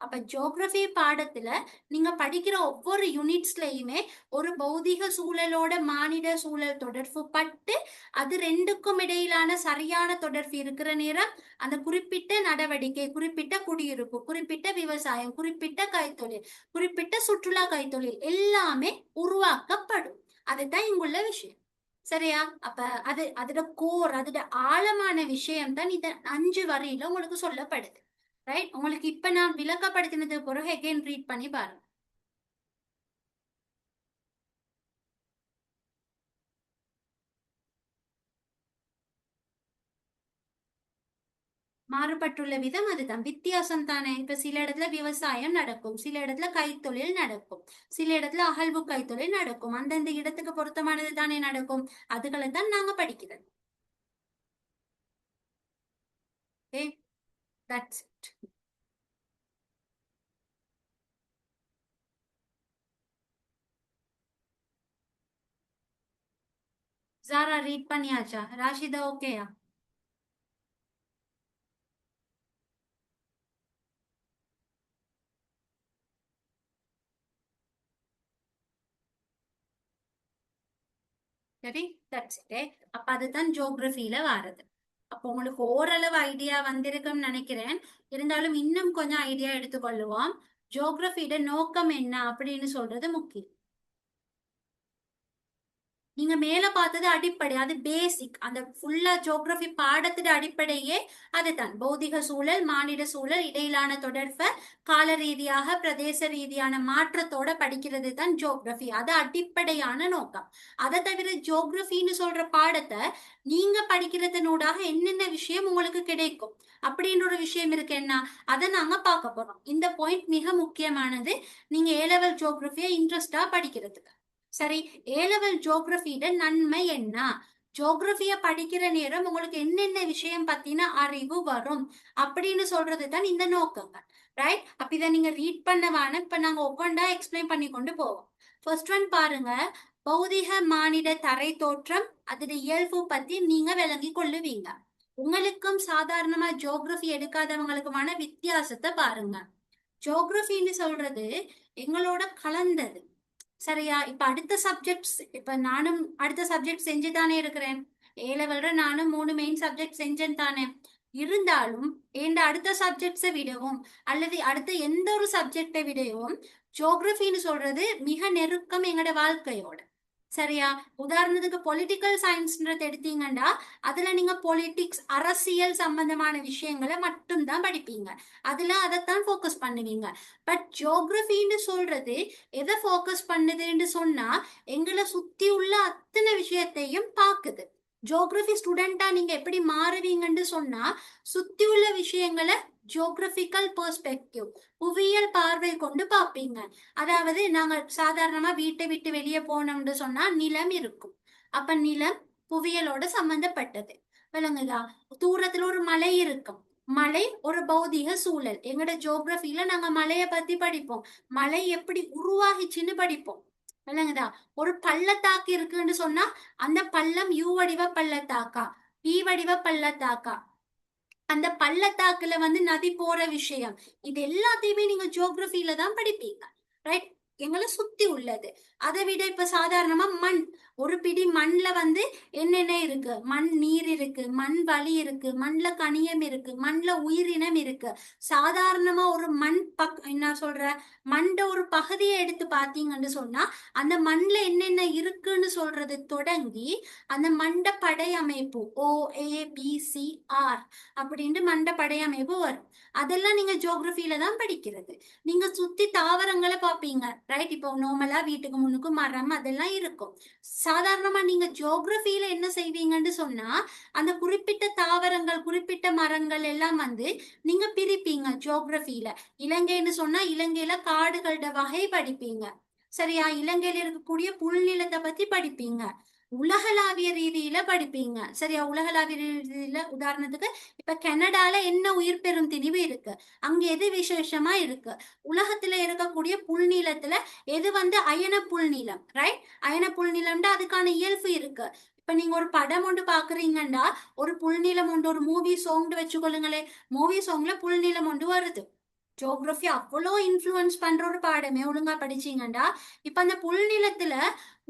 அப்ப ஜியோகிரபி பாடத்துல நீங்க படிக்கிற ஒவ்வொரு யூனிட்ஸ்லயுமே ஒரு பௌதிக சூழலோட மானிட சூழல் தொடர்பு பட்டு, அது ரெண்டுக்கும் இடையிலான சரியான தொடர்பு இருக்கிற நேரம் அந்த குறிப்பிட்ட நடவடிக்கை, குறிப்பிட்ட குடியிருப்பு, குறிப்பிட்ட விவசாயம், குறிப்பிட்ட கைத்தொழில், குறிப்பிட்ட சுற்றுலா கைத்தொழில் எல்லாமே உருவாக்கப்படும். அதுதான் இங்குள்ள விஷயம். சரியா? அப்ப அதோட கோர், அதோட ஆழமான விஷயம் தான் இந்த 5 வரியில உங்களுக்கு சொல்லப்படுது. ரைட், உங்களுக்கு இப்ப நான் விளக்கப்படுத்தினது பிறகு அகைன் ரீட் பண்ணி பாருங்க. மாறுபட்டுள்ள விதம் அதுதான், வித்தியாசம் தானே. இப்ப சில இடத்துல விவசாயம் நடக்கும், சில இடத்துல கைத்தொழில் நடக்கும், சில இடத்துல அகழ்வு கைத்தொழில் நடக்கும். அந்தந்த இடத்துக்கு பொருத்தமானது தானே நடக்கும். அதுகளை தான் நாங்க படிக்கிறது. Okay, that's it. Zara read பண்ணியாச்சா? ராஷிதா ஓகேயா? சரி, தட்ஸ் இட். அப்ப அதுதான் ஜியோகிரபியில வாரது. அப்போ உங்களுக்கு ஓரளவு ஐடியா வந்திருக்கும்னு நினைக்கிறேன். இருந்தாலும் இன்னும் கொஞ்சம் ஐடியா எடுத்துக்கொள்ளுவோம். ஜியோகிரபியோட நோக்கம் என்ன அப்படின்னு சொல்றது முக்கியம். நீங்க மேல பார்த்தது அடிப்படை, அது பேசிக். அந்த ஃபுல்லா ஜியோகிரபி பாடத்தோட அடிப்படையே அதுதான். பௌதிக சூழல், மானிட சூழல் இடையிலான தொடர்பை கால ரீதியாக, பிரதேச ரீதியான மாற்றத்தோட படிக்கிறது தான் ஜியோகிரபி. அது அடிப்படையான நோக்கம். அதை தவிர ஜியோகிரபின்னு சொல்ற பாடத்தை நீங்க படிக்கிறதுனூடாக என்னென்ன விஷயம் உங்களுக்கு கிடைக்கும் அப்படின்ற ஒரு விஷயம் இருக்கு. என்ன அதை நாங்க பார்க்க போறோம். இந்த பாயிண்ட் மிக முக்கியமானது, நீங்க ஏ லெவல் ஜியோகிரபியை இன்ட்ரெஸ்டா படிக்கிறதுக்கு. சரி, ஏ லெவல் ஜியோகிரபியோட நன்மை என்ன? ஜியோகிரபிய படிக்கிற நேரம் உங்களுக்கு என்னென்ன விஷயம் பத்தின அறிவு வரும் அப்படின்னு சொல்றது தான் இந்த நோக்கங்கள். ரைட்? அப்ப இதை நீங்க ரீட் பண்ணவான இப்ப நாங்க உட்காண்டா எக்ஸ்பிளைன் பண்ணி கொண்டு போவோம். ஃபர்ஸ்ட் ஒன் பாருங்க, பௌதிக மானிட தரை தோற்றம் அதோட இயல்பு பத்தி நீங்க விளங்கி கொள்ளுவீங்க. உங்களுக்கும் சாதாரணமா ஜியோகிரபி எடுக்காதவங்களுக்குமான வித்தியாசத்தை பாருங்க. ஜியோகிரபின்னு சொல்றது எங்களோட கலந்தது. சரியா? இப்ப அடுத்த சப்ஜெக்ட்ஸ், இப்ப நானும் அடுத்த சப்ஜெக்ட் செஞ்சு தானே இருக்கிறேன். ஏ லெவல்ல நானும் 3 மெயின் சப்ஜெக்ட் செஞ்சேன் தானே. இருந்தாலும் இந்த அடுத்த சப்ஜெக்ட்ஸை விடவும் அல்லது அடுத்த எந்த ஒரு சப்ஜெக்டை விடவும் ஜியோகிரபின்னு சொல்றது மிக நெருக்கம் எங்களோட வாழ்க்கையோட. சரியா? உதாரணத்துக்கு பொலிட்டிக்கல் சயின்ஸ்ன்றது எடுத்தீங்கன்னா அதுல நீங்க பொலிட்டிக்ஸ் அரசியல் சம்பந்தமான விஷயங்களை மட்டும்தான் படிப்பீங்க. அதுல அதைத்தான் ஃபோக்கஸ் பண்ணுவீங்க. பட் ஜியோகிரபின்னு சொல்றது எதை ஃபோக்கஸ் பண்ணுதுன்னு சொன்னா எங்களை சுத்தி உள்ள அத்தனை விஷயத்தையும் பாக்குது. ஜியோகிரபி ஸ்டூடெண்டா நீங்க எப்படி மாறுவீங்கன்னு சொன்னா சுத்தி உள்ள விஷயங்களை ஜியோகிரபிக்கல் பெர்ஸ்பெக்டிவ் புவியியல் பார்வை கொண்டு பார்ப்பீங்க. அதாவது நாங்க சாதாரணமா வீட்டை விட்டு வெளியே போனோம்னு சொன்னா நிலம் இருக்கும். அப்ப நிலம் புவியியலோட சம்பந்தப்பட்டது. விளங்குதா? தூரத்துல ஒரு மலை இருக்கும். மலை ஒரு பௌதிக சூழல். எங்கட ஜியோகிரபில நாங்க மலைய பத்தி படிப்போம். மலை எப்படி உருவாகிச்சுன்னு படிப்போம். விளங்குதா? ஒரு பள்ளத்தாக்கு இருக்குன்னு சொன்னா அந்த பள்ளம் யூ வடிவ பள்ளத்தாக்கா, பி வடிவ பள்ளத்தாக்கா, அந்த பள்ளத்தாக்குல வந்து நதி போற விஷயம், இது எல்லாத்தையுமே நீங்க ஜியோகிரபில தான் படிப்பீங்க. ரைட்? எங்களை சுத்தி உள்ளது. அதை விட இப்ப சாதாரணமா மண், ஒரு பிடி மண்ல வந்து என்னென்ன இருக்கு? மண் நீர் இருக்கு, மண் வளி இருக்கு, மண்ல கனியம் இருக்கு, மண்ல உயிரினம் இருக்கு. சாதாரணமா ஒரு மண் என்ன சொல்ற மண்ட ஒரு பகுதியை எடுத்து பாத்தீங்கன்னு சொன்னா அந்த மண்ல என்னென்ன இருக்குன்னு சொல்றது தொடங்கி அந்த மண்ட படையமைப்பு OABCR அப்படின்ட்டு மண்ட படையமைப்பு வரும். அதெல்லாம் நீங்க ஜியோகிரபில தான் படிக்கிறது. நீங்க சுத்தி தாவரங்களை பார்ப்பீங்க. ரைட்? இப்போ நார்மலா வீட்டுக்கு முன்னுக்கு மரம் அதெல்லாம் இருக்கும். சாதாரணமா நீங்க ஜியோகிரபில என்ன செய்வீங்கன்னு சொன்னா அந்த குறிப்பிட்ட தாவரங்கள் குறிப்பிட்ட மரங்கள் எல்லாம் வந்து நீங்க பிரிப்பீங்க ஜியோகிரபில. இலங்கைன்னு சொன்னா இலங்கையில காடுகளோட வகை படிப்பீங்க. சரியா? இலங்கையில இருக்கக்கூடிய புல்நிலத்தை பத்தி படிப்பீங்க. உலகளாவிய ரீதியில படிப்பீங்க. சரியா? உலகளாவிய ரீதியில உதாரணத்துக்கு இப்ப கனடால என்ன உயிர் பெறும் திணிவு இருக்கு, அங்க எது விசேஷமா இருக்கு, உலகத்துல இருக்கக்கூடிய புல்நிலத்துல எது வந்து அயன புல்நிலம். ரைட்? அயன புல்நிலம்னா அதுக்கான இயல்பு இருக்கு. இப்ப நீங்க ஒரு படம் ஒன்று பாக்குறீங்கன்னா ஒரு புல்நிலம் ஒன்று ஒரு மூவி சாங் வச்சுக்கொள்ளுங்களேன். மூவி சாங்ல புல்நிலம் ஒன்று வருது. ஜியோகிரபி அவ்வளோ இன்ஃப்ளூயன்ஸ் பண்ற ஒரு பாடமே ஒழுங்கா படிச்சீங்கண்டா. இப்ப அந்த புல்நிலத்துல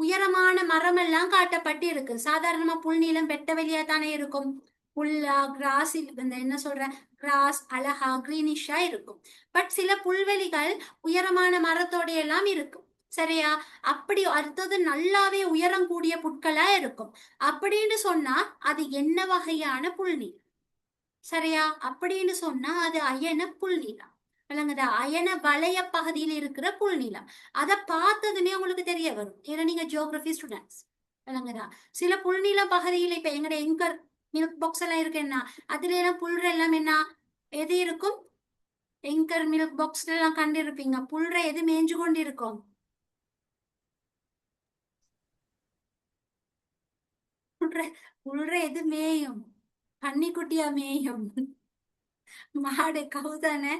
உயரமான மரம் எல்லாம் காட்டப்பட்டு இருக்கு. சாதாரணமா புல்நிலம் வெட்ட வெளியா தானே இருக்கும். புல்லா கிராஸ் இந்த என்ன சொல்ற கிராஸ் அழகா கிரீனிஷா இருக்கும். பட் சில புல்வெளிகள் உயரமான மரத்தோட எல்லாம் இருக்கும். சரியா? அப்படி அடுத்தது நல்லாவே உயரம் கூடிய புட்களா இருக்கும். அப்படின்னு சொன்னா அது என்ன வகையான புல்நிலம்? சரியா? அப்படின்னு சொன்னா அது அயன புல்நிலம். விளங்குதா? அயன வளைய பகுதியில் இருக்கிற புல்நிலம். அதை பார்த்ததுமே உங்களுக்கு தெரிய வரும். ஏன்னா நீங்க ஜியோகிரபி ஸ்டூடெண்ட்ஸ். விளங்குதா? சில புல்நில பகுதியில் இப்ப எங்கட எங்கர் மில்க் பாக்ஸ் எல்லாம் இருக்கு என்ன, அதுல எல்லாம் புல்ற எல்லாம் என்ன எது இருக்கும்? எங்கர் மில்க் பாக்ஸ்ல எல்லாம் கண்டிருப்பீங்க. புல்ற எது மேய்ஞ்சு கொண்டு இருக்கும்? புல்ற புல்ற எது மேயும்? பன்னிக்குட்டியா மேயும்? மாடு கவு தானே.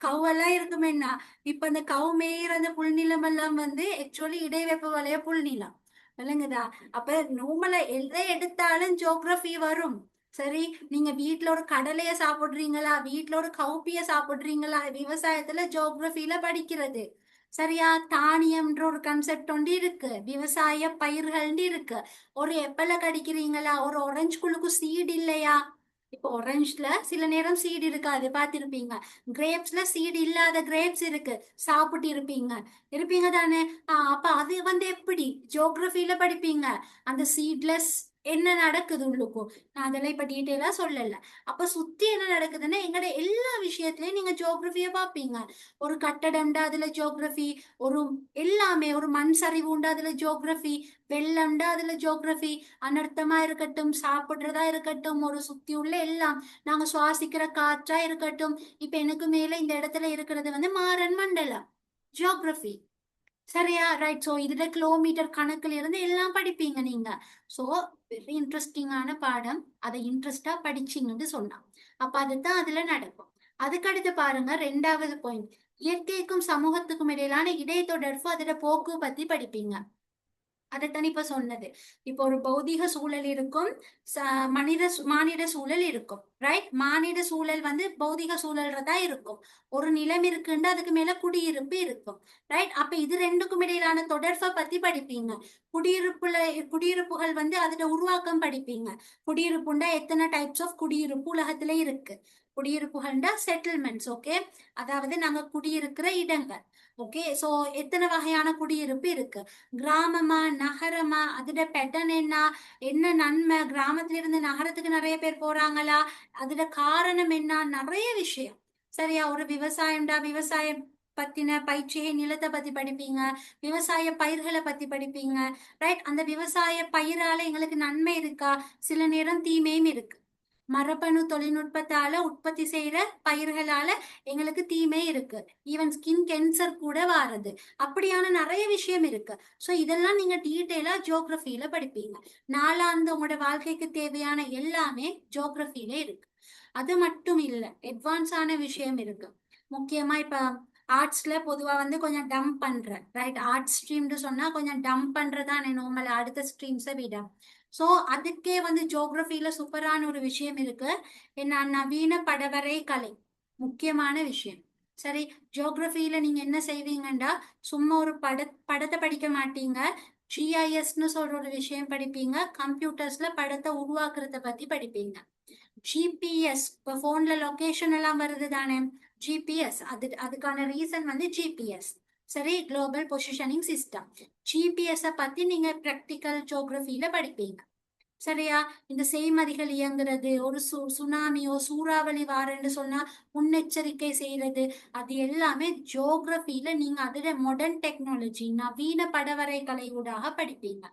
கவ்வெல்லாம் இருக்குமேண்ணா. இப்ப அந்த கவு மேயிற அந்த புல்நிலம் எல்லாம் வந்து ஆக்சுவலி இடைவெப்ப வளைய புல்நிலம். விளங்குதா? அப்ப நார்மலா எதை எடுத்தாலும் ஜியோகிரபி வரும். சரி, நீங்க வீட்டுல ஒரு கடலைய சாப்பிடுறீங்களா, வீட்டுல ஒரு கவுப்பிய சாப்பிடுறீங்களா, விவசாயத்துல ஜியோகிரபில படிக்கிறது. சரியா? தானியம்ன்ற ஒரு கன்செப்ட் ஒன்று இருக்கு, விவசாய பயிர்கள் இருக்கு. ஒரு எப்பல கடிக்கிறீங்களா, ஒரு ஆரஞ்சு குழுக்கு சீடு இல்லையா? இப்போ ஆரஞ்சுல சில நேரம் சீடு இருக்காது, பார்த்திருப்பீங்க. கிரேப்ஸ்ல சீடு இல்லாத கிரேப்ஸ் இருக்கு, சாப்பிட்டு இருப்பீங்க. இருப்பீங்க தானே? அப்ப அது வந்து எப்படி ஜியோகிரபில படிப்பீங்க. அந்த சீட்லெஸ் என்ன நடக்குது உள்ளுக்கும், நான் அதெல்லாம் இப்ப டீட்டெயிலா சொல்லல. அப்ப சுத்தி என்ன நடக்குதுன்னா எங்கட எல்லா விஷயத்திலயும் நீங்க ஜியோகிரபிய பார்ப்பீங்க. ஒரு கட்டடம்டா அதுல ஜியோகிரபி, ஒரு எல்லாமே ஒரு மண் சரிவு உண்டு அதுல ஜியோகிரபி, வெள்ளம்டா அதுல ஜியோகிரபி, அனர்த்தமா இருக்கட்டும், சாப்பிடுறதா இருக்கட்டும், ஒரு சுத்தி உள்ள எல்லாம் நாங்க சுவாசிக்கிற காற்றா இருக்கட்டும். இப்ப எனக்கு மேல இந்த இடத்துல இருக்கிறது வந்து மாறன் மண்டலம் ஜியோகிரபி. சரியா? ரைட். சோ இதுல கிலோமீட்டர் கணக்குல இருந்து எல்லாம் படிப்பீங்க நீங்க. சோ வெரி இன்ட்ரெஸ்டிங்கான பாடம். அதை இன்ட்ரெஸ்டா படிச்சீங்கன்னு சொன்னா அப்ப அதுதான் அதுல நடக்கும். அதுக்கடுத்து பாருங்க, 2வது பாயிண்ட், இயற்கைக்கும் சமூகத்துக்கும் இடையிலான இடைத்தொடர்பு அதோட போக்கு பத்தி படிப்பீங்க. அதைத்தான் இப்ப சொன்னது. இப்போ ஒரு பௌதிக சூழல் இருக்கும், மானிட சூழல் இருக்கும், ரைட்? மானிட சூழல் வந்து பௌதிக சூழல்றதா இருக்கும். ஒரு நிலம் இருக்குன்னா அதுக்கு மேல குடியிருப்பு இருக்கும், ரைட்? அப்ப இது ரெண்டுக்கும் இடையிலான தொடர்பை பத்தி படிப்பீங்க. குடியிருப்புகள் வந்து அதோட உருவாக்கம் படிப்பீங்க. குடியிருப்புண்டா எத்தனை டைப்ஸ் ஆஃப் குடியிருப்பு உலகத்துல இருக்கு. குடியிருப்புகள்டா செட்டில்மெண்ட்ஸ், ஓகே? அதாவது நாங்க குடியிருக்கிற இடங்கள், ஓகே? சோ எத்தனை வகையான குடியிருப்பு இருக்கு, கிராமமா நகரமா, அதோட பேட்டர்ன் என்ன, என்ன நன்மை, கிராமத்துல இருந்து நகரத்துக்கு நிறைய பேர் போறாங்களா, அதோட காரணம் என்ன, நிறைய விஷயம். சரியா? ஒரு விவசாயம்டா, விவசாயம் பத்தின பயிற்சியை நிலத்தை பத்தி படிப்பீங்க, விவசாய பயிர்களை பத்தி படிப்பீங்க, ரைட்? அந்த விவசாய பயிரால எங்களுக்கு நன்மை இருக்கா, சில நேரம் தீமையும் இருக்கு. மரபணு தொழில்நுட்பத்தால உற்பத்தி செய்யற பயிர்களால எங்களுக்கு தீமை இருக்கு, ஈவன் ஸ்கின் கேன்சர் கூட வாருது. அப்படியான நிறைய விஷயம் இருக்கு. ஸோ இதெல்லாம் நீங்க டீட்டெயிலா ஜியோகிரபியில படிப்பீங்க. நாளாந்து உங்களோட வாழ்க்கைக்கு தேவையான எல்லாமே ஜியோகிரபியில இருக்கு. அது மட்டும் இல்ல, அட்வான்ஸான விஷயம் இருக்கு. முக்கியமா இப்ப ஆர்ட்ஸ்ல பொதுவா வந்து கொஞ்சம் டம்ப் பண்ற, ரைட்? ஆர்ட்ஸ் ஸ்ட்ரீம்னு சொன்னா கொஞ்சம் டம்ப் பண்றதானே நார்மல் அடுத்த ஸ்ட்ரீம்ஸை விட. ஸோ அதுக்கே வந்து ஜியோகிரபியில சூப்பரான ஒரு விஷயம் இருக்கு, என்ன, நவீன படவரை கலை. முக்கியமான விஷயம். சரி, ஜியோகிரபியில நீங்க என்ன செய்வீங்கண்டா, சும்மா ஒரு படத்தை படிக்க மாட்டீங்க, ஜிஐஎஸ்ன்னு சொல்ற ஒரு விஷயம் படிப்பீங்க. கம்ப்யூட்டர்ஸ்ல படத்தை உருவாக்குறத பத்தி படிப்பீங்க. ஜிபிஎஸ், இப்போ போன்ல லொகேஷன் எல்லாம் வருது தானே, ஜிபிஎஸ், அதுக்கான ரீசன் வந்து ஜிபிஎஸ். சரி, குளோபல் பொசிஷனிங் சிஸ்டம். ஜிபிஎஸ் பத்தி நீங்க பிராக்டிக்கல் ஜியோகிரபியில படிப்பீங்க. சரியா? இந்த செய்மதிகள் இயங்குறது, ஒரு சுனாமியோ சூறாவளி வாரன்னு சொன்னா முன்னெச்சரிக்கை செய்யறது, அது எல்லாமே ஜியோகிரபியில நீங்க அதோட மாடர்ன் டெக்னாலஜி, நவீன படவரை கலை ஊடாக படிப்பீங்க.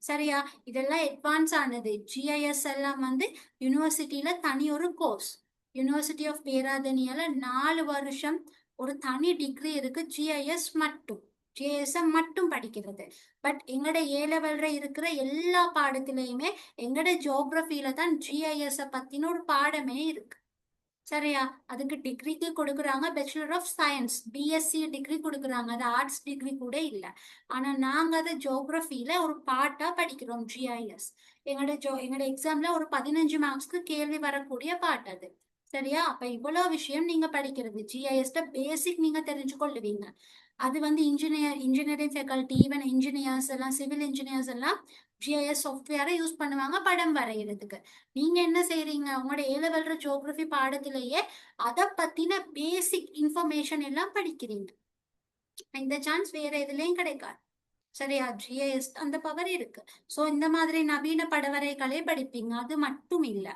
சரியா? இதெல்லாம் அட்வான்ஸ் ஆனது. ஜிஐஎஸ் எல்லாம் வந்து யூனிவர்சிட்டியில தனி ஒரு கோர்ஸ். யூனிவர்சிட்டி ஆஃப் பேராதனியால 4 வருஷம் ஒரு தனி டிகிரி இருக்கு, ஜிஐஎஸ் மட்டும். ஜிஐஎஸ் மட்டும் படிக்கிறது. பட் எங்கட ஏ லெவல்ல இருக்கிற எல்லா பாடத்திலையுமே எங்கட ஜியோகிரபியில தான் ஜிஐஎஸ் பத்தின ஒரு பாடமே இருக்கு. சரியா? அதுக்கு டிகிரிக்கு கொடுக்குறாங்க, bachelor of science, BSc degree கொடுக்குறாங்க, அது ஆர்ட்ஸ் டிகிரி கூட இல்லை. ஆனா நாங்க அதை ஜியோகிரபியில ஒரு பாட்டா படிக்கிறோம், ஜிஐஎஸ். எங்களோட எக்ஸாம்ல ஒரு 15 மார்க்ஸ்க்கு கேள்வி வரக்கூடிய பாட்டு அது. சரியா? அப்ப இவ்வளவு விஷயம் நீங்க படிக்கிறது, ஜிஐஎஸ் பேசிக் நீங்க தெரிஞ்சு கொள்ளுவீங்க. அது வந்து இன்ஜினியரிங் ஃபேக்கல்டி, ஈவன் இன்ஜினியர்ஸ் எல்லாம், சிவில் இன்ஜினியர்ஸ் எல்லாம் ஜிஐஎஸ் சாஃப்ட்வேரை யூஸ் பண்ணுவாங்க படம் வரைகிறதுக்கு. நீங்க என்ன செய்றீங்க, உங்களோட ஏ லெவல் ஜியோகிரபி பாடத்திலேயே அதை பத்தின பேசிக் இன்ஃபர்மேஷன் எல்லாம் படிக்கிறீங்க. இந்த சான்ஸ் வேற எதுலயும் கிடைக்காது. சரியா? ஜிஐஎஸ் அந்த பவர் இருக்கு. சோ இந்த மாதிரி நவீன படவரைகளை படிப்பீங்க. அது மட்டும் இல்ல,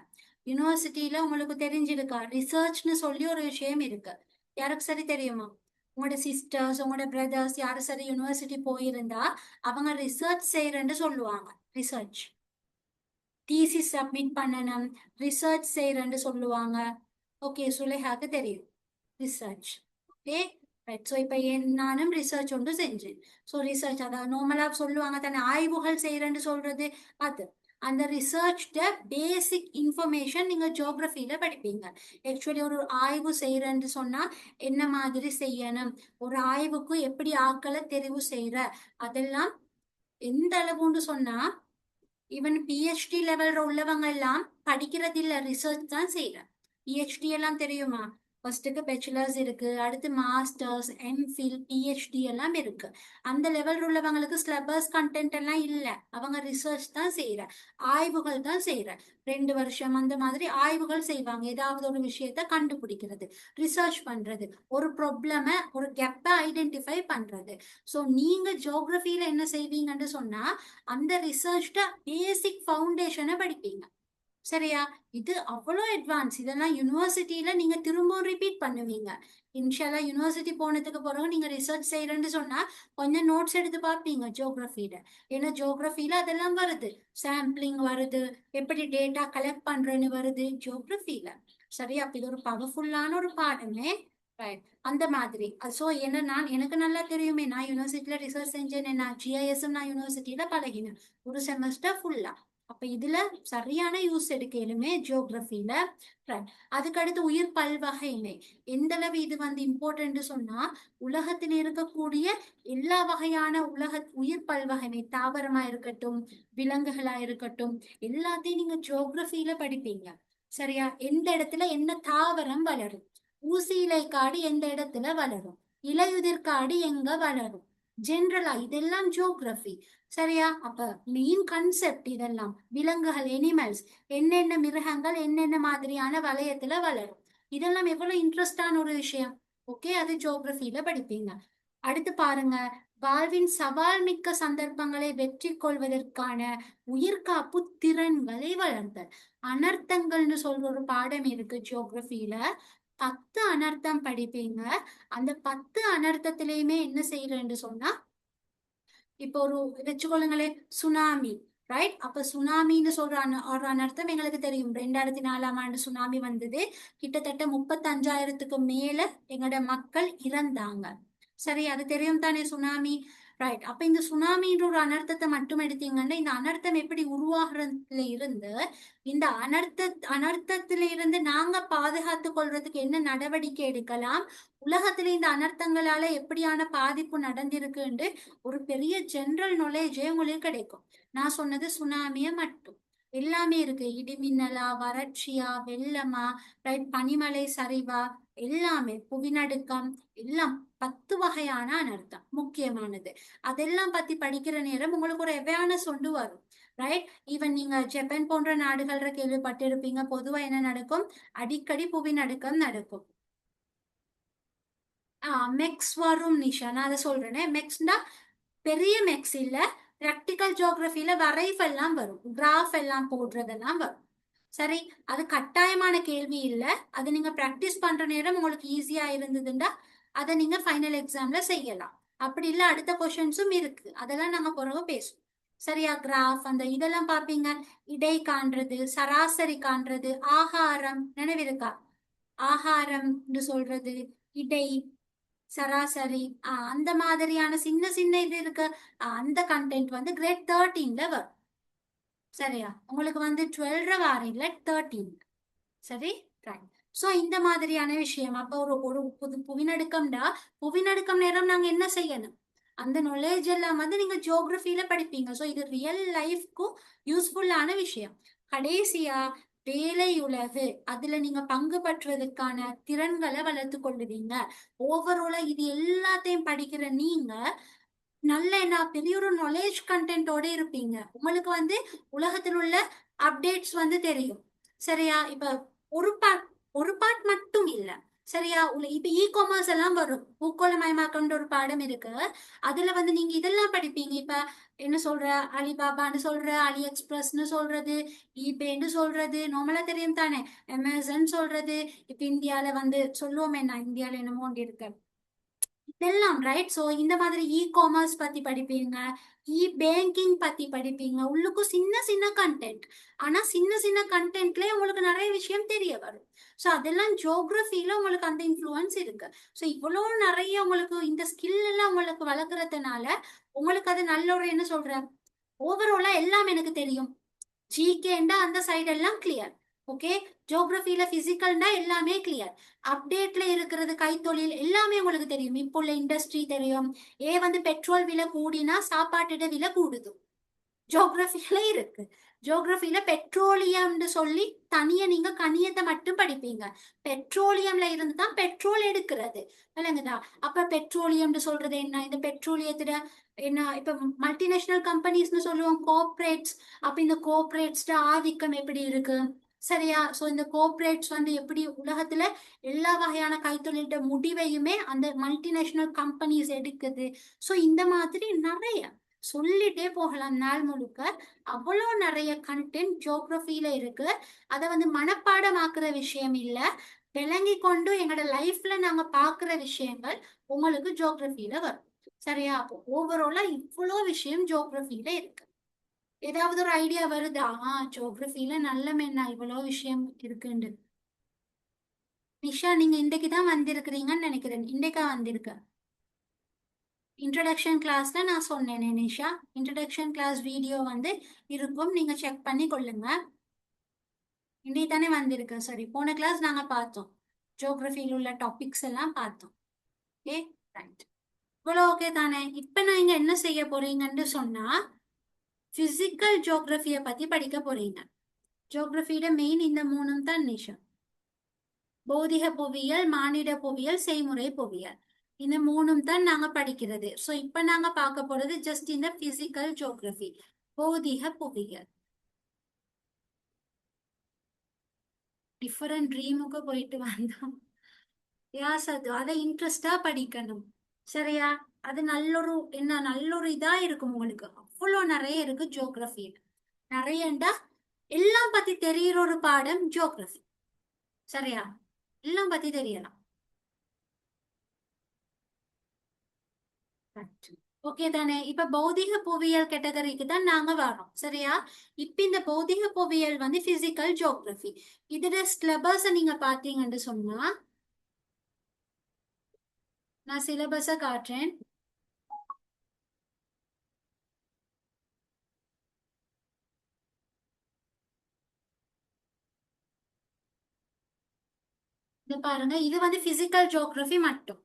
யூனிவர்சிட்டியில உங்களுக்கு தெரிஞ்சிருக்கா, ரிசர்ச்னு சொல்லி ஒரு விஷயம் இருக்கு. யாருக்கு சரி தெரியுமா? உங்களோட சிஸ்டர்ஸ், உங்களோட பிரதர்ஸ் யாரு சரி யூனிவர்சிட்டி போயிருந்தா அவங்க ரிசர்ச் செய்யறேன்னு சொல்லுவாங்க. ரிசர்ச் தீசிஸ் சப்மிட் பண்ணணும், ரிசர்ச் செய்யறேன்னு சொல்லுவாங்க. ஓகே, சுலேஹாக்கு தெரியும் ரிசர்ச். Okay, right. ஸோ இப்போ நானும் ரிசர்ச் ஒன்று செஞ்சேன். ஸோ ரிசர்ச் அதான் நார்மலாக சொல்லுவாங்க தானே, ஆய்வுகள் செய்யறேன்னு சொல்றது. அது அந்த ரிசர்ச்ட பேசிக் இன்ஃபர்மேஷன் நீங்க ஜியோகிரபியில படிப்பீங்க. ஆக்சுவலி ஒரு ஆய்வு செய்யறேன்னு சொன்னா என்ன மாதிரி செய்யணும், ஒரு ஆய்வுக்கு எப்படி ஆட்களை தெரிவு செய்யற, அதெல்லாம் எந்த அளவுன்னு சொன்னா ஈவன் பிஹெச்டி லெவல்ல உள்ளவங்க எல்லாம் படிக்கிறது இல்ல, ரிசர்ச் தான் செய்யற. பிஹெச்டி எல்லாம் தெரியுமா? ஃபர்ஸ்ட்டுக்கு பேச்சுலர்ஸ் இருக்கு, அடுத்து மாஸ்டர்ஸ், எம்ஃபில், பிஹெச்டி எல்லாம் இருக்கு. அந்த லெவல் உள்ளவங்களுக்கு சிலபஸ் கண்டென்ட் எல்லாம் இல்ல, அவங்க ரிசர்ச் தான் செய்யற, ஆய்வுகள் தான் செய்யற. 2 வருஷம் அந்த மாதிரி ஆய்வுகள் செய்வாங்க, ஏதாவது ஒரு விஷயத்த கண்டுபிடிக்கிறது, ரிசர்ச் பண்றது, ஒரு ப்ராப்ளம, ஒரு கேப்பை ஐடென்டிஃபை பண்றது. ஸோ நீங்க ஜியோகிரபியில என்ன செய்வீங்கன்னு சொன்னா அந்த ரிசர்ச்ட பேசிக் ஃபவுண்டேஷனை படிப்பீங்க. சரியா? இது அவ்வளோ அட்வான்ஸ். இதெல்லாம் யூனிவர்சிட்டியில நீங்க திரும்பவும் ரிப்பீட் பண்ணுவீங்க. இன்ஷால்லா யூனிவர்சிட்டி போனதுக்கு பிறகு நீங்க ரிசர்ச் செய்யறேன்னு சொன்னா கொஞ்சம் நோட்ஸ் எடுத்து பார்ப்பீங்க ஜியோகிரபியில. ஏன்னா ஜியோகிரபியில அதெல்லாம் வருது, சாம்பிளிங் வருது, எப்படி டேட்டா கலெக்ட் பண்றேன்னு வருது ஜியோகிரபியில. சரியா? அப்ப இது ஒரு பவர்ஃபுல்லான ஒரு பாடமே, ரைட்? அந்த மாதிரி. ஸோ என்ன, எனக்கு நல்லா தெரியுமே, நான் யூனிவர்சிட்டியில ரிசர்ச் செஞ்சேன், நான் ஜிஐஎஸ் நான் யூனிவர்சிட்டியில பழகினேன் ஒரு செமஸ்டர் ஃபுல்லா. அப்ப இதுல சரியான யூஸ் எடுக்கலுமே ஜியோகிரபில. அதுக்கடுத்து உயிர் பல்வகைமை எந்த அளவு இது வந்து இம்பார்ட்டன்ட் சொன்னா, உலகத்தில் இருக்கக்கூடிய எல்லா வகையான உயிர் பல்வகைமை, தாவரமா இருக்கட்டும், விலங்குகளா இருக்கட்டும், எல்லாத்தையும் நீங்க ஜியோகிரபில படிப்பீங்க. சரியா? எந்த இடத்துல என்ன தாவரம் வளரும், ஊசி இலை காடு எந்த இடத்துல வளரும், இலையுதிர் காடு எங்க வளரும், ஜென்ரலா இதெல்லாம் ஜியோகிரபி. சரியா? அப்ப மெயின் கான்செப்ட் இதெல்லாம். விலங்குகள், எனிமல்ஸ், என்னென்ன மிருகங்கள் என்னென்ன மாதிரியான வளையத்துல வளரும், இதெல்லாம் எவ்வளவு இன்ட்ரெஸ்டான ஒரு விஷயம். ஓகே, அது ஜியோகிரபில படிப்பீங்க. அடுத்து பாருங்க, வாழ்வின் சவால் மிக்க சந்தர்ப்பங்களை வெற்றி கொள்வதற்கான உயிர்காப்பு திறன்களை வளர்த்தல். அனர்த்தங்கள்னு சொல்ற ஒரு பாடம் இருக்கு ஜியோகிரபில. 10 அனர்த்தம் படிப்பீங்க. அந்த 10 அனர்த்தத்திலையுமே என்ன செய்யறேன்னு சொன்னா, இப்போ ஒரு வச்சுக்கொள்ளுங்களேன், சுனாமி. ரைட்? அப்ப சுனாமின்னு சொல்ற ஒரு அனர்த்தம் எங்களுக்கு தெரியும். 2004ஆம் ஆண்டு சுனாமி வந்தது. கிட்டத்தட்ட 35,000க்கு மேல எங்களோட மக்கள் இறந்தாங்க. சரி, அது தெரியும் தானே சுனாமி. ரைட். அப்ப இந்த சுனாமின்ற ஒரு அனர்த்தத்தை மட்டும் எடுத்தீங்கன்னா, இந்த அனர்த்தம் எப்படி உருவாகிறதுல இருந்து, இந்த அனர்த்தத்தில இருந்து நாங்க பாதுகாத்து கொள்றதுக்கு என்ன நடவடிக்கை எடுக்கலாம், உலகத்துல இந்த அனர்த்தங்களால எப்படியான பாதிப்பு நடந்திருக்குன்னு ஒரு பெரிய ஜெனரல் நாலேஜே உங்களுக்கு கிடைக்கும். நான் சொன்னது சுனாமிய மட்டும். எல்லாமே இருக்கு. இடிமின்னலா, வறட்சியா, வெள்ளமா, ரைட், பனிமலை சரிவா, எல்லாமே, புவிநடுக்கம், எல்லாம் 10 வகையான அனர்த்தம் முக்கியமானது. அதெல்லாம் பத்தி படிக்கிற நேரம் உங்களுக்கு ஒரு அவேர்னஸ் கொண்டு வரும். ரைட்? ஈவன் நீங்க ஜப்பான் போன்ற நாடுகள்ல கேள்விப்பட்டிருப்பீங்க. பொதுவா என்ன நடக்கும், அடிக்கடி புவிநடுக்கம் நடக்கும். மெக்ஸ் வரும் நிஷா, நான் அதை சொல்றேனே. மெக்ஸ்னா பெரிய மெக்ஸ் இல்ல, பிராக்டிக்கல் ஜியோகிரபில வரைஃப் எல்லாம் வரும், கிராஃப் எல்லாம் போடுறதெல்லாம் வரும். சரி, அது கட்டாயமான கேள்வி இல்ல. அது நீங்க பிராக்டிஸ் பண்ற நேரம் உங்களுக்கு ஈஸியா இருந்ததுன்னா அதை நீங்க ஃபைனல் எக்ஸாம்ல செய்யலாம். அப்படி இல்ல அடுத்த கொஸ்டின்ஸும் இருக்கு, அதெல்லாம் நாங்க பிறகு பேசுவோம். சரியா? கிராஃப் அந்த இதெல்லாம் பாப்பீங்க. இடை காண்றது, சராசரி காண்றது, ஆகாரம் நினைவிருக்கா? ஆகாரம் சொல்றது, இடை, சராசரி, அந்த மாதிரியான சின்ன சின்ன இது இருக்கு. அந்த கண்டென்ட் வந்து கிரேட் 13ல வரும். சரியா? உங்களுக்கு வந்து 12 வாரில 13. சரி, ரைட். சோ இந்த மாதிரியான விஷயம். அப்ப ஒரு ஒரு புவிநடுக்கம்டா, புவிநடுக்கம் நேரம் நாங்க என்ன செய்யணும், அந்த நாலேஜ் எல்லாம் வந்து நீங்க ஜியோகிரபில படிப்பீங்க. சோ இது ரியல் லைஃப்க்கும் யூஸ்ஃபுல்லான விஷயம். கடைசியா வேலை உலகு, அதுல நீங்க பங்கு பற்றுவதற்கான திறன்களை வளர்த்து கொள்ளுவீங்க. ஓவராலா இது எல்லாத்தையும் படிக்கிற நீங்க நல்ல என்ன பெரிய ஒரு நாலேஜ் கண்டென்ட்டோட இருப்பீங்க. உங்களுக்கு வந்து உலகத்தில் உள்ள அப்டேட்ஸ் வந்து தெரியும். சரியா? இப்ப ஒரு பார்ட் ஒரு பார்ட் மட்டும் இல்ல. சரியா? இப்ப இ காமர்ஸ் எல்லாம் வரும், பூக்கோளமயமாக்கன்ற ஒரு பாடம் இருக்கு. அதுல வந்து நீங்க இதெல்லாம் படிப்பீங்க. இப்ப என்ன சொல்ற, அலிபாபான்னு சொல்ற, அலி எக்ஸ்பிரஸ்னு சொல்றது, ஈபேன்னு சொல்றது, நார்மலா தெரியும் தானே, அமேசான் சொல்றது. இப்ப இந்தியால வந்து சொல்லுவோமே, நான் இந்தியால என்னமோ ஒன்று இருக்கு இதெல்லாம். ரைட்? சோ இந்த மாதிரி இ காமர்ஸ் பத்தி படிப்பீங்க, இ பேங்கிங் பத்தி படிப்பீங்க. உள்ளுக்கும் சின்ன சின்ன கண்டென்ட், ஆனா சின்ன சின்ன கண்டென்ட்லயே உங்களுக்கு நிறைய விஷயம் தெரிய வரும். சோ அதெல்லாம் ஜியோகிரபில உங்களுக்கு அந்த இன்ஃப்ளூயன்ஸ் இருக்கு. சோ இவ்வளவு நிறைய உங்களுக்கு இந்த ஸ்கில் எல்லாம் உங்களுக்கு வளர்க்கறதுனால உங்களுக்கு அது நல்ல ஒரு என்ன சொல்ற, ஓவராலா எல்லாம் எனக்கு தெரியும். ஜிகேண்டா அந்த சைடு எல்லாம் கிளியர். ஓகே, ஜியோகிரபில பிசிக்கல்னா எல்லாமே கிளியர். அப்டேட்ல இருக்கிறது கைத்தொழில் எல்லாமே உங்களுக்கு தெரியும். இப்போ உள்ள இண்டஸ்ட்ரி தெரியும். வந்து பெட்ரோல் விலை கூடினா சாப்பாட்டுட விலை கூடுது, ஜியோகிரபில இருக்கு. ஜியோகிரபில பெட்ரோலியம்னு சொல்லி தனியா நீங்க கணியத்தை மட்டும் படிப்பீங்க. பெட்ரோலியம்ல இருந்து தான் பெட்ரோல் எடுக்கிறது, விளங்குதா? அப்ப பெட்ரோலியம்னு சொல்றது என்ன, இந்த பெட்ரோலியத்துல என்ன, இப்ப மல்டிநேஷனல் கம்பெனிஸ்னு சொல்லுவோம், கோஆப்ரேட்ஸ். அப்ப இந்த கோஆப்ரேட்ஸ் ஆதிக்கம் எப்படி இருக்கு? சரியா? சோ இந்த கோஆப்ரேட்ஸ் வந்து எப்படி உலகத்துல எல்லா வகையான கைத்தொழில்ட முடிவையுமே அந்த மல்டிநேஷனல் கம்பெனிஸ் எடுக்குது. சோ இந்த மாதிரி நிறைய சொல்லிட்டே போகலாம் நாள் முழுக்க. அவ்வளோ நிறைய கண்டென்ட் ஜியோகிரபில இருக்கு. அதை வந்து மனப்பாடமாக்குற விஷயம் இல்ல, விளங்கி கொண்டு எங்களோட லைஃப்ல நாங்க பாக்குற விஷயங்கள் உங்களுக்கு ஜியோகிரபில வரும். சரியா? அப்போ ஓவராலா இவ்வளோ விஷயம் ஜியோகிரபில இருக்கு. ஏதாவது ஒரு ஐடியா வருதா? ஜியோகிரபில நல்ல மென்னா இவ்வளோ விஷயம் இருக்குண்டு. நிஷா, நீங்க இன்றைக்கு தான் வந்திருக்கிறீங்கன்னு நினைக்கிறேன். இன்றைக்கா வந்திருக்க? இன்ட்ரடக்ஷன் கிளாஸ்ல நான் சொன்னேன் நிஷா, இன்ட்ரடக்ஷன் கிளாஸ் வீடியோ வந்து இருக்கும், நீங்க செக் பண்ணி கொள்ளுங்க. இன்னைக்கு தானே வந்திருக்கு. சரி, போன கிளாஸ் நாங்க பார்த்தோம், ஜியோகிரபியில் உள்ள டாபிக்ஸ் எல்லாம் பார்த்தோம். Okay, right. இவ்வளோ ஓகே தானே? இப்ப நான் இங்க என்ன செய்ய போறீங்கன்னு சொன்னா, பிசிக்கல் ஜியோகிரபியை பத்தி படிக்க போறீங்க. ஜியோகிரபியோட மெயின் இந்த மூணும் தான் நிஷா. பௌதிக புவியியல், மானிட புவியியல், செய்முறை புவியியல், இந்த மூணும் தான் நாங்க படிக்கிறது. சோ இப்ப நாங்க பார்க்க போறது ஜஸ்ட் இந்த பிசிக்கல் ஜியோகிரபி, பௌதிக புவியியல். டிஃபரெண்ட் ட்ரீமுக்கு போயிட்டு வந்தோம். யாஸ், அது அதை இன்ட்ரெஸ்டா படிக்கணும். சரியா? அது நல்லொரு இதா இருக்கும் உங்களுக்கு. அவ்வளோ நிறைய இருக்கு ஜியோகிரபி. நிறையண்டா எல்லாம் பத்தி தெரியுற ஒரு பாடம் ஜியோகிரபி. சரியா? எல்லாம் பத்தி தெரியலாம். ஓகே தானே? இப்ப பௌதிக புவியியல் கேட்டகரிக்கு தான் நாங்க வரோம். சரியா? இப்ப இந்த பௌதிக புவியியல் வந்து பிசிக்கல் ஜியோகிரபி. இதுல சிலபஸ் நீங்க பாத்தீங்கன்னு சொன்னா, நான் சிலபஸ காட்டுறேன். இது பாருங்க, இது வந்து பிசிக்கல் ஜியோகிரபி மட்டும்.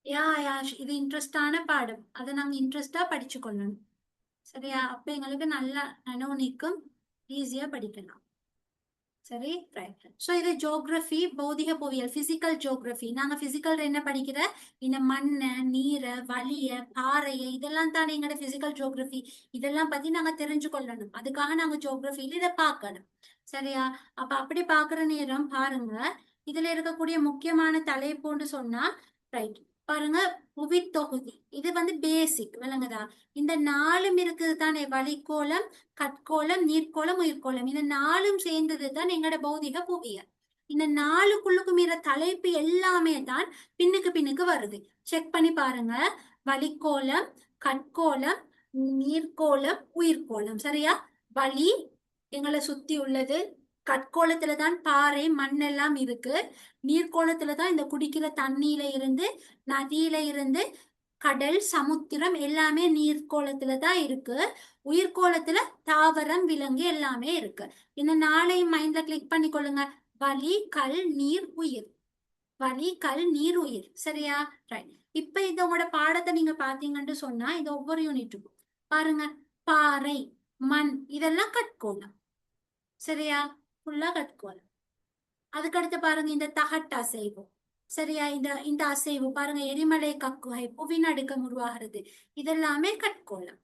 யா, இது இன்ட்ரெஸ்டான பாடம். அதை நாங்க இன்ட்ரெஸ்டா படிச்சு கொள்ளணும். சரியா? அப்ப எங்களுக்கு நல்லா நினைவு நிற்கும், ஈஸியா படிக்கலாம். சரி, ரைட். ஸோ இது ஜியோகிரபி, பௌதிக புவியியல், பிசிக்கல் ஜியோகிரபி. நாங்க பிசிக்கல் என்ன படிக்கிற, இந்த மண்ணை, நீரை, வளிய, பாறையை, இதெல்லாம் தான் எங்களோட பிசிக்கல் ஜியோகிரபி. இதெல்லாம் பத்தி நாங்க தெரிஞ்சு கொள்ளணும். அதுக்காக நாங்க ஜியோகிரபியில இதை பார்க்கணும். சரியா? அப்ப அப்படி பாக்குற நேரம் பாருங்க, இதுல இருக்கக்கூடிய முக்கியமான தலைப்புன்னு சொன்னா, ரைட், பாருங்க, புவித்தொகுதி. இது வந்து பேசிக், விளங்குதா? இந்த நாலும் இருக்குது தானே, வளிக்கோளம், கட்கோளம், நீர்க்கோளம், உயிர்கோளம். இந்த நாலும் சேர்ந்தது தான் எங்களோட பௌதிக புவியியல். இந்த நாலுக்குள்ளுக்கு மீற தலைப்பு எல்லாமே தான் பின்னுக்கு வருது. செக் பண்ணி பாருங்க. வளிக்கோளம், கட்கோளம், நீர்க்கோளம், உயிர்கோளம். சரியா? வளி எங்களை சுத்தி உள்ளது. கட்கோளத்துல தான் பாறை, மண்ணெல்லாம் இருக்கு. நீர்க்கோளத்துல தான் இந்த குடிக்கிற தண்ணியில இருந்து, நதியில இருந்து, கடல், சமுத்திரம் எல்லாமே நீர்க்கோளத்துல தான் இருக்கு. உயிர்கோளத்துல தாவரம், விலங்கு எல்லாமே இருக்கு. இந்த நாளையும் மைண்ட்ல கிளிக் பண்ணி கொள்ளுங்க. வளி, கல், நீர், உயிர். வளி, கல், நீர், உயிர். சரியா? ரைட். இப்ப இதோட பாடத்தை நீங்க பாத்தீங்கன்னு சொன்னா, இது ஒவ்வொரு யூனிட்டுக்கும் பாருங்க. பாறை, மண், இதெல்லாம் கட்கோளம். சரியா? ஃபுல்லா கட்கோளம். அதுக்கடுத்து பாருங்க, இந்த தகட்டு அசைவு. சரியா? இந்த இந்த அசைவு பாருங்க, எரிமலை கக்குகை, புவிநடுக்கம் உருவாகிறது, இதெல்லாமே கட்கோளம்.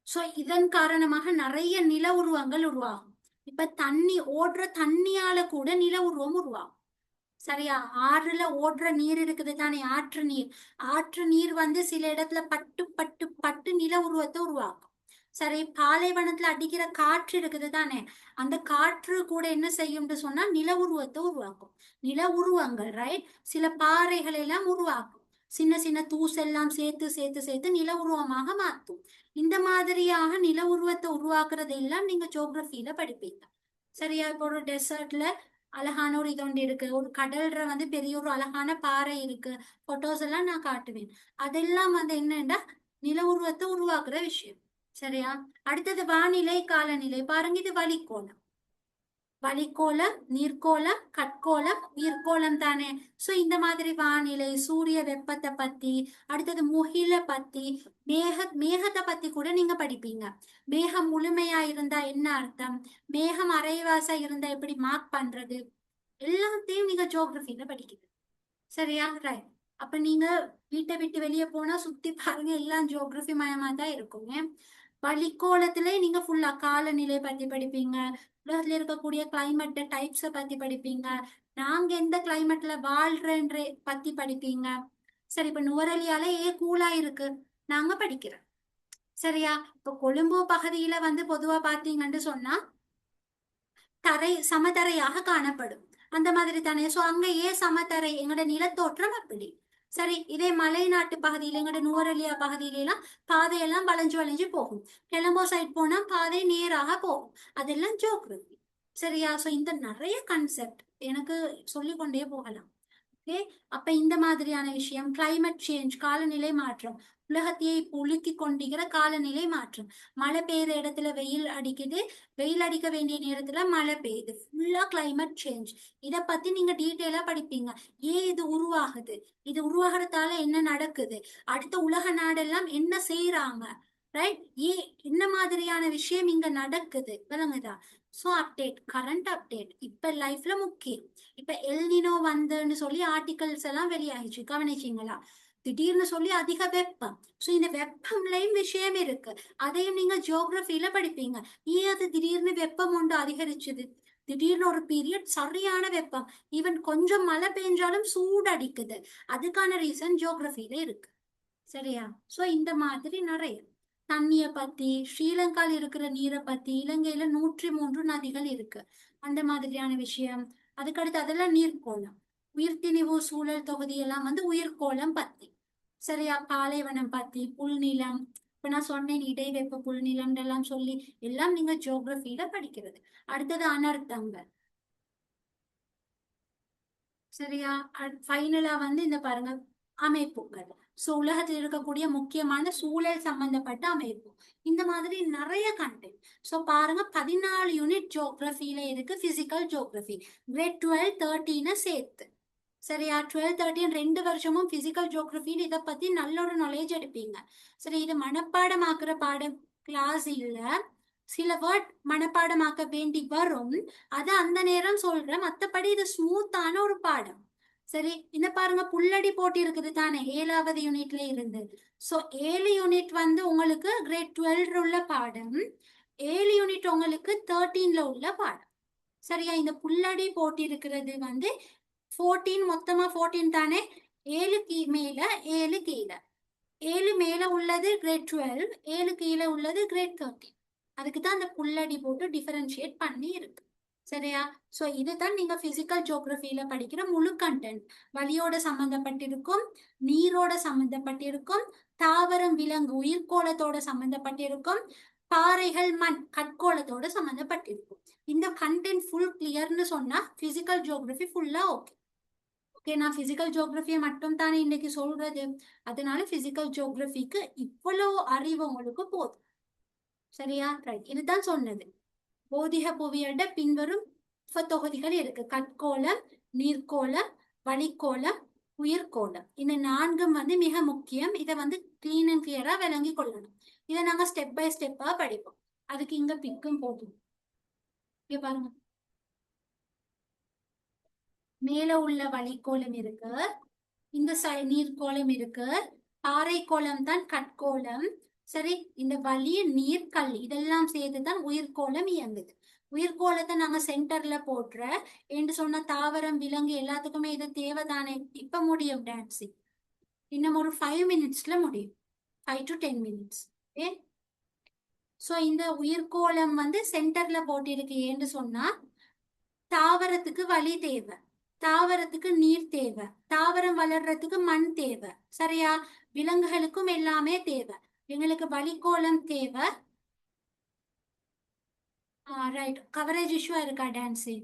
சோ இதன் காரணமாக நிறைய நில உருவங்கள் உருவாகும். இப்ப தண்ணி ஓடுற தண்ணியால கூட நில உருவம் உருவாகும். சரியா? ஆறுல ஓடுற நீர் இருக்குது தானே, ஆற்று நீர். ஆற்று நீர் வந்து சில இடத்துல பட்டு பட்டு பட்டு நில உருவத்தை உருவாக்கும். சரி, பாலைவனத்துல அடிக்கிற காற்று இருக்குது தானே, அந்த காற்று கூட என்ன செய்யும்னு சொன்னா நில உருவத்தை உருவாக்கும். நில உருவங்கள், ரைட், சில பாறைகளை எல்லாம் உருவாக்கும். சின்ன சின்ன தூசெல்லாம் சேர்த்து சேர்த்து சேர்த்து நில உருவமாக மாற்றும். இந்த மாதிரியாக நில உருவத்தை உருவாக்குறது எல்லாம் நீங்க ஜியோகிரபியில படிப்பீங்க. சரியா? இப்போ ஒரு டெசர்ட்ல அழகான ஒரு இது ஒன்று இருக்கு, ஒரு கடல்ற வந்து பெரிய ஒரு அழகான பாறை இருக்கு, போட்டோஸ் எல்லாம் நான் காட்டுவேன். அதெல்லாம் வந்து என்னன்னா நில உருவத்தை உருவாக்குற விஷயம். சரியா? அடுத்தது வானிலை, காலநிலை. பாருங்க, இது வளிக்கோளம். வளிக்கோளம், நீர்க்கோளம், கட்கோளம், உயிர்கோளம் தானே. சோ இந்த மாதிரி வானிலை, சூரிய வெப்பத்தை பத்தி, அடுத்தது முகில பத்தி, மேகத்தை பத்தி கூட நீங்க படிப்பீங்க. மேகம் முழுமையா இருந்தா என்ன அர்த்தம், மேகம் அரைவாசா இருந்தா எப்படி மார்க் பண்றது, எல்லாத்தையும் நீங்க ஜியோகிரபியில படிக்கிறீங்க. சரியா? ரைட். அப்ப நீங்க வீட்டை விட்டு வெளியே போனா சுத்தி பாருங்க, எல்லாம் ஜியோகிரபி மயமா தான் இருக்குங்க. வளிக்கோளத்திலே நீங்க ஃபுல்லா காலநிலை பத்தி படிப்பீங்க, உலகத்துல இருக்கக்கூடிய கிளைமேட் டைப்ஸ பத்தி படிப்பீங்க, நாங்க எந்த கிளைமேட்ல வாழ்றேன்ற பத்தி படிப்பீங்க. சரி, இப்ப நுவரெலியால கூலா இருக்கு, நாங்க படிக்கிறோம். சரியா? இப்ப கொழும்பு பகுதியில வந்து பொதுவா பாத்தீங்கன்னு சொன்னா சமதரையாக காணப்படும். அந்த மாதிரி தானே. சோ அங்க சமதரை, எங்களோட நிலத்தோற்றம் அப்படி. சரி, இதே மலை நாட்டு பகுதியில, எங்களோட நுவரெலியா பகுதியில எல்லாம் பாதையெல்லாம் வளைஞ்சு வளைஞ்சு போகும். கெலம்போ சைட் போனா பாதை நேராக போகும். அதெல்லாம் ஜியோகிரபி. சரியா? சோ இந்த நிறைய கான்செப்ட் எனக்கு சொல்லிக்கொண்டே போகலாம். ஓகே, அப்ப இந்த மாதிரியான விஷயம் கிளைமேட் சேஞ்ச், காலநிலை மாற்றம், உலகத்தையே உலுக்கி கொண்டிருக்கிற காலநிலை மாற்றம். மழை பெய்யுற இடத்துல வெயில் அடிக்குது, வெயில் அடிக்க வேண்டிய நேரத்துல மழை பெய்யுது, ஃபுல்லா கிளைமேட் சேஞ்ச். இத பத்தி நீங்க டீட்டெயிலா படிப்பீங்க. ஏன் இது உருவாகுது, இது உருவாகிறதால என்ன நடக்குது, அடுத்த உலக நாடெல்லாம் என்ன செய்யறாங்க, ரைட்? ஏன் என்ன மாதிரியான விஷயம் இங்க நடக்குது, விளங்குதா? சோ அப்டேட், கரண்ட் அப்டேட் இப்ப லைஃப்ல முக்கியம். இப்ப எல்னினோ வந்துன்னு சொல்லி ஆர்டிகல்ஸ் எல்லாம் வெளியாகிச்சு, கவனிச்சீங்களா? திடீர்னு சொல்லி அதிக வெப்பம். சோ இந்த வெப்பம்லயும் விஷயம் இருக்கு, அதையும் நீங்க ஜியோகிரபில படிப்பீங்க. ஏன் அது திடீர்னு வெப்பம் ஒன்று அதிகரிச்சது, திடீர்னு ஒரு பீரியட் சரியான வெப்பம், ஈவன் கொஞ்சம் மழை பெஞ்சாலும் சூடு அடிக்குது, அதுக்கான ரீசன் ஜியோகிரபில இருக்கு. சரியா? சோ இந்த மாதிரி நிறைய தண்ணிய பத்தி, ஸ்ரீலங்கால இருக்கிற நீரை பத்தி, இலங்கையில 103 நதிகள் இருக்கு, அந்த மாதிரியான விஷயம். அதுக்கடுத்து அதெல்லாம் நீர்க்கோளம். உயிர்த்திணிவு சூழல் தொகுதி எல்லாம் வந்து உயிர்க்கோளம் பத்தி. சரியா? பாலைவனம் பத்தி, புல்நிலம், இப்ப நான் சொன்னேன் இடைவெப்ப புல்நிலம் எல்லாம் சொல்லி, எல்லாம் நீங்க ஜியோகிரபில படிக்கிறது. அடுத்தது அனர்த்தங்கள். சரியா? ஃபைனலா வந்து இந்த பாருங்க, அமைப்புகள். சோ உலகத்தில் இருக்கக்கூடிய முக்கியமான சூழல் சம்பந்தப்பட்ட அமைப்பு. இந்த மாதிரி நிறைய கண்டென்ட். சோ பாருங்க, 14 யூனிட் ஜியோகிரபில இருக்கு, பிசிக்கல் ஜியோகிரபி. கிரேட் 12 13 சேர்த்து. சரியா? 12 13 2 வருஷமும் பிசிக்கல் ஜியோகிரபின்னு இதை பத்தி நல்ல ஒரு நாலேஜ் எடுப்பீங்க. சரி, இது மனப்பாடமாக்குற பாடம் கிளாஸ் இல்ல, சில வேர்ட் மனப்பாடமாக்க வேண்டி வரும், அது அந்த நேரம் சொல்றேன், மத்தபடி இது ஸ்மூத்தான ஒரு பாடம். சரி, இந்த பாருங்க, புல்லடி போட்டி இருக்குது தானே 7வது யூனிட்ல இருந்து. சோ 7 யூனிட் வந்து உங்களுக்கு கிரேட் 12 உள்ள பாடம், 7 யூனிட் உங்களுக்கு 13ல உள்ள பாடம். சரியா? இந்த புல்லடி போட்டி இருக்கிறது வந்து 14, மொத்தமா 14 தானே, 7 மேல 7 கீழே. 7 மேல உள்ளது கிரேட் 12, 7 கீழே உள்ளது கிரேட் 13. அதுக்கு தான் அந்த புல்லடி போட்டு டிஃபரன்ஷியேட் பண்ணி இருக்கு. சரியா? சோ இதுதான் நீங்க பிசிக்கல் ஜியோகிரபில படிக்கிற முழு கண்டென்ட். வழியோட சம்பந்தப்பட்டிருக்கும், நீரோட சம்பந்தப்பட்டிருக்கும், தாவரம் விலங்கு உயிர்கோளத்தோட சம்பந்தப்பட்டிருக்கும், பாறைகள் மண் கட்கோளத்தோட சம்பந்தப்பட்டிருக்கும். இந்த கண்டென்ட் ஃபுல் கிளியர்னு சொன்னா பிசிக்கல் ஜியோகிரபி ஃபுல்லா ஓகே. ஓகே, நான் பிசிக்கல் ஜியோகிரபியை மட்டும் தானே இன்னைக்கு சொல்றது, அதனால பிசிக்கல் ஜியோகிரபிக்கு இவ்வளவு அறிவு உங்களுக்கு போதும். சரியா? ரைட், இதுதான் சொன்னது. போதிக புவியிட பின்வரும் தொகுதிகள் இருக்கு: கட்கோளம், நீர்க்கோளம், வளிக்கோளம், உயிர்கோளம். இந்த 4ம் வந்து மிக முக்கியம். இதை வந்து கிளீன் அண்ட் கிளியரா விளங்கி கொள்ளணும். இதை நாங்க ஸ்டெப் பை ஸ்டெப்பா படிப்போம். அதுக்கு இங்க பிக்கும் போதும். இங்க பாருங்க, மேல உள்ள வளிக்கோளம் இருக்கு, இந்த நீர்க்கோளம் இருக்கு, பாறை கோளம் தான் கட்கோளம். சரி, இந்த வளி நீர்க்கல் இதெல்லாம் சேர்த்துதான் உயிர்கோளம் இயங்குது. உயிர்கோளத்தை நாங்க சென்டர்ல போட்டுற என்று சொன்ன தாவரம் விலங்கு எல்லாத்துக்குமே இது தேவைதானே. இப்ப முடியும் டான்ஸிங், இன்னும் ஒரு 5 மினிட்ஸ்ல முடியும், 5 to 10 மினிட்ஸ். ஓகே, சோ இந்த உயிர்கோளம் வந்து சென்டர்ல போட்டிருக்கு என்று சொன்னா, தாவரத்துக்கு வழி தேவை, தாவரத்துக்கு நீர் தேவை, தாவரம் வளர்றதுக்கு மண் தேவை. சரியா? விலங்குகளுக்கும் எல்லாமே தேவை. எங்களுக்கு வளிக்கோளம் தேவை. ரைட், கவரேஜ் இஷ்யூ இருக்கா டான்ஸி?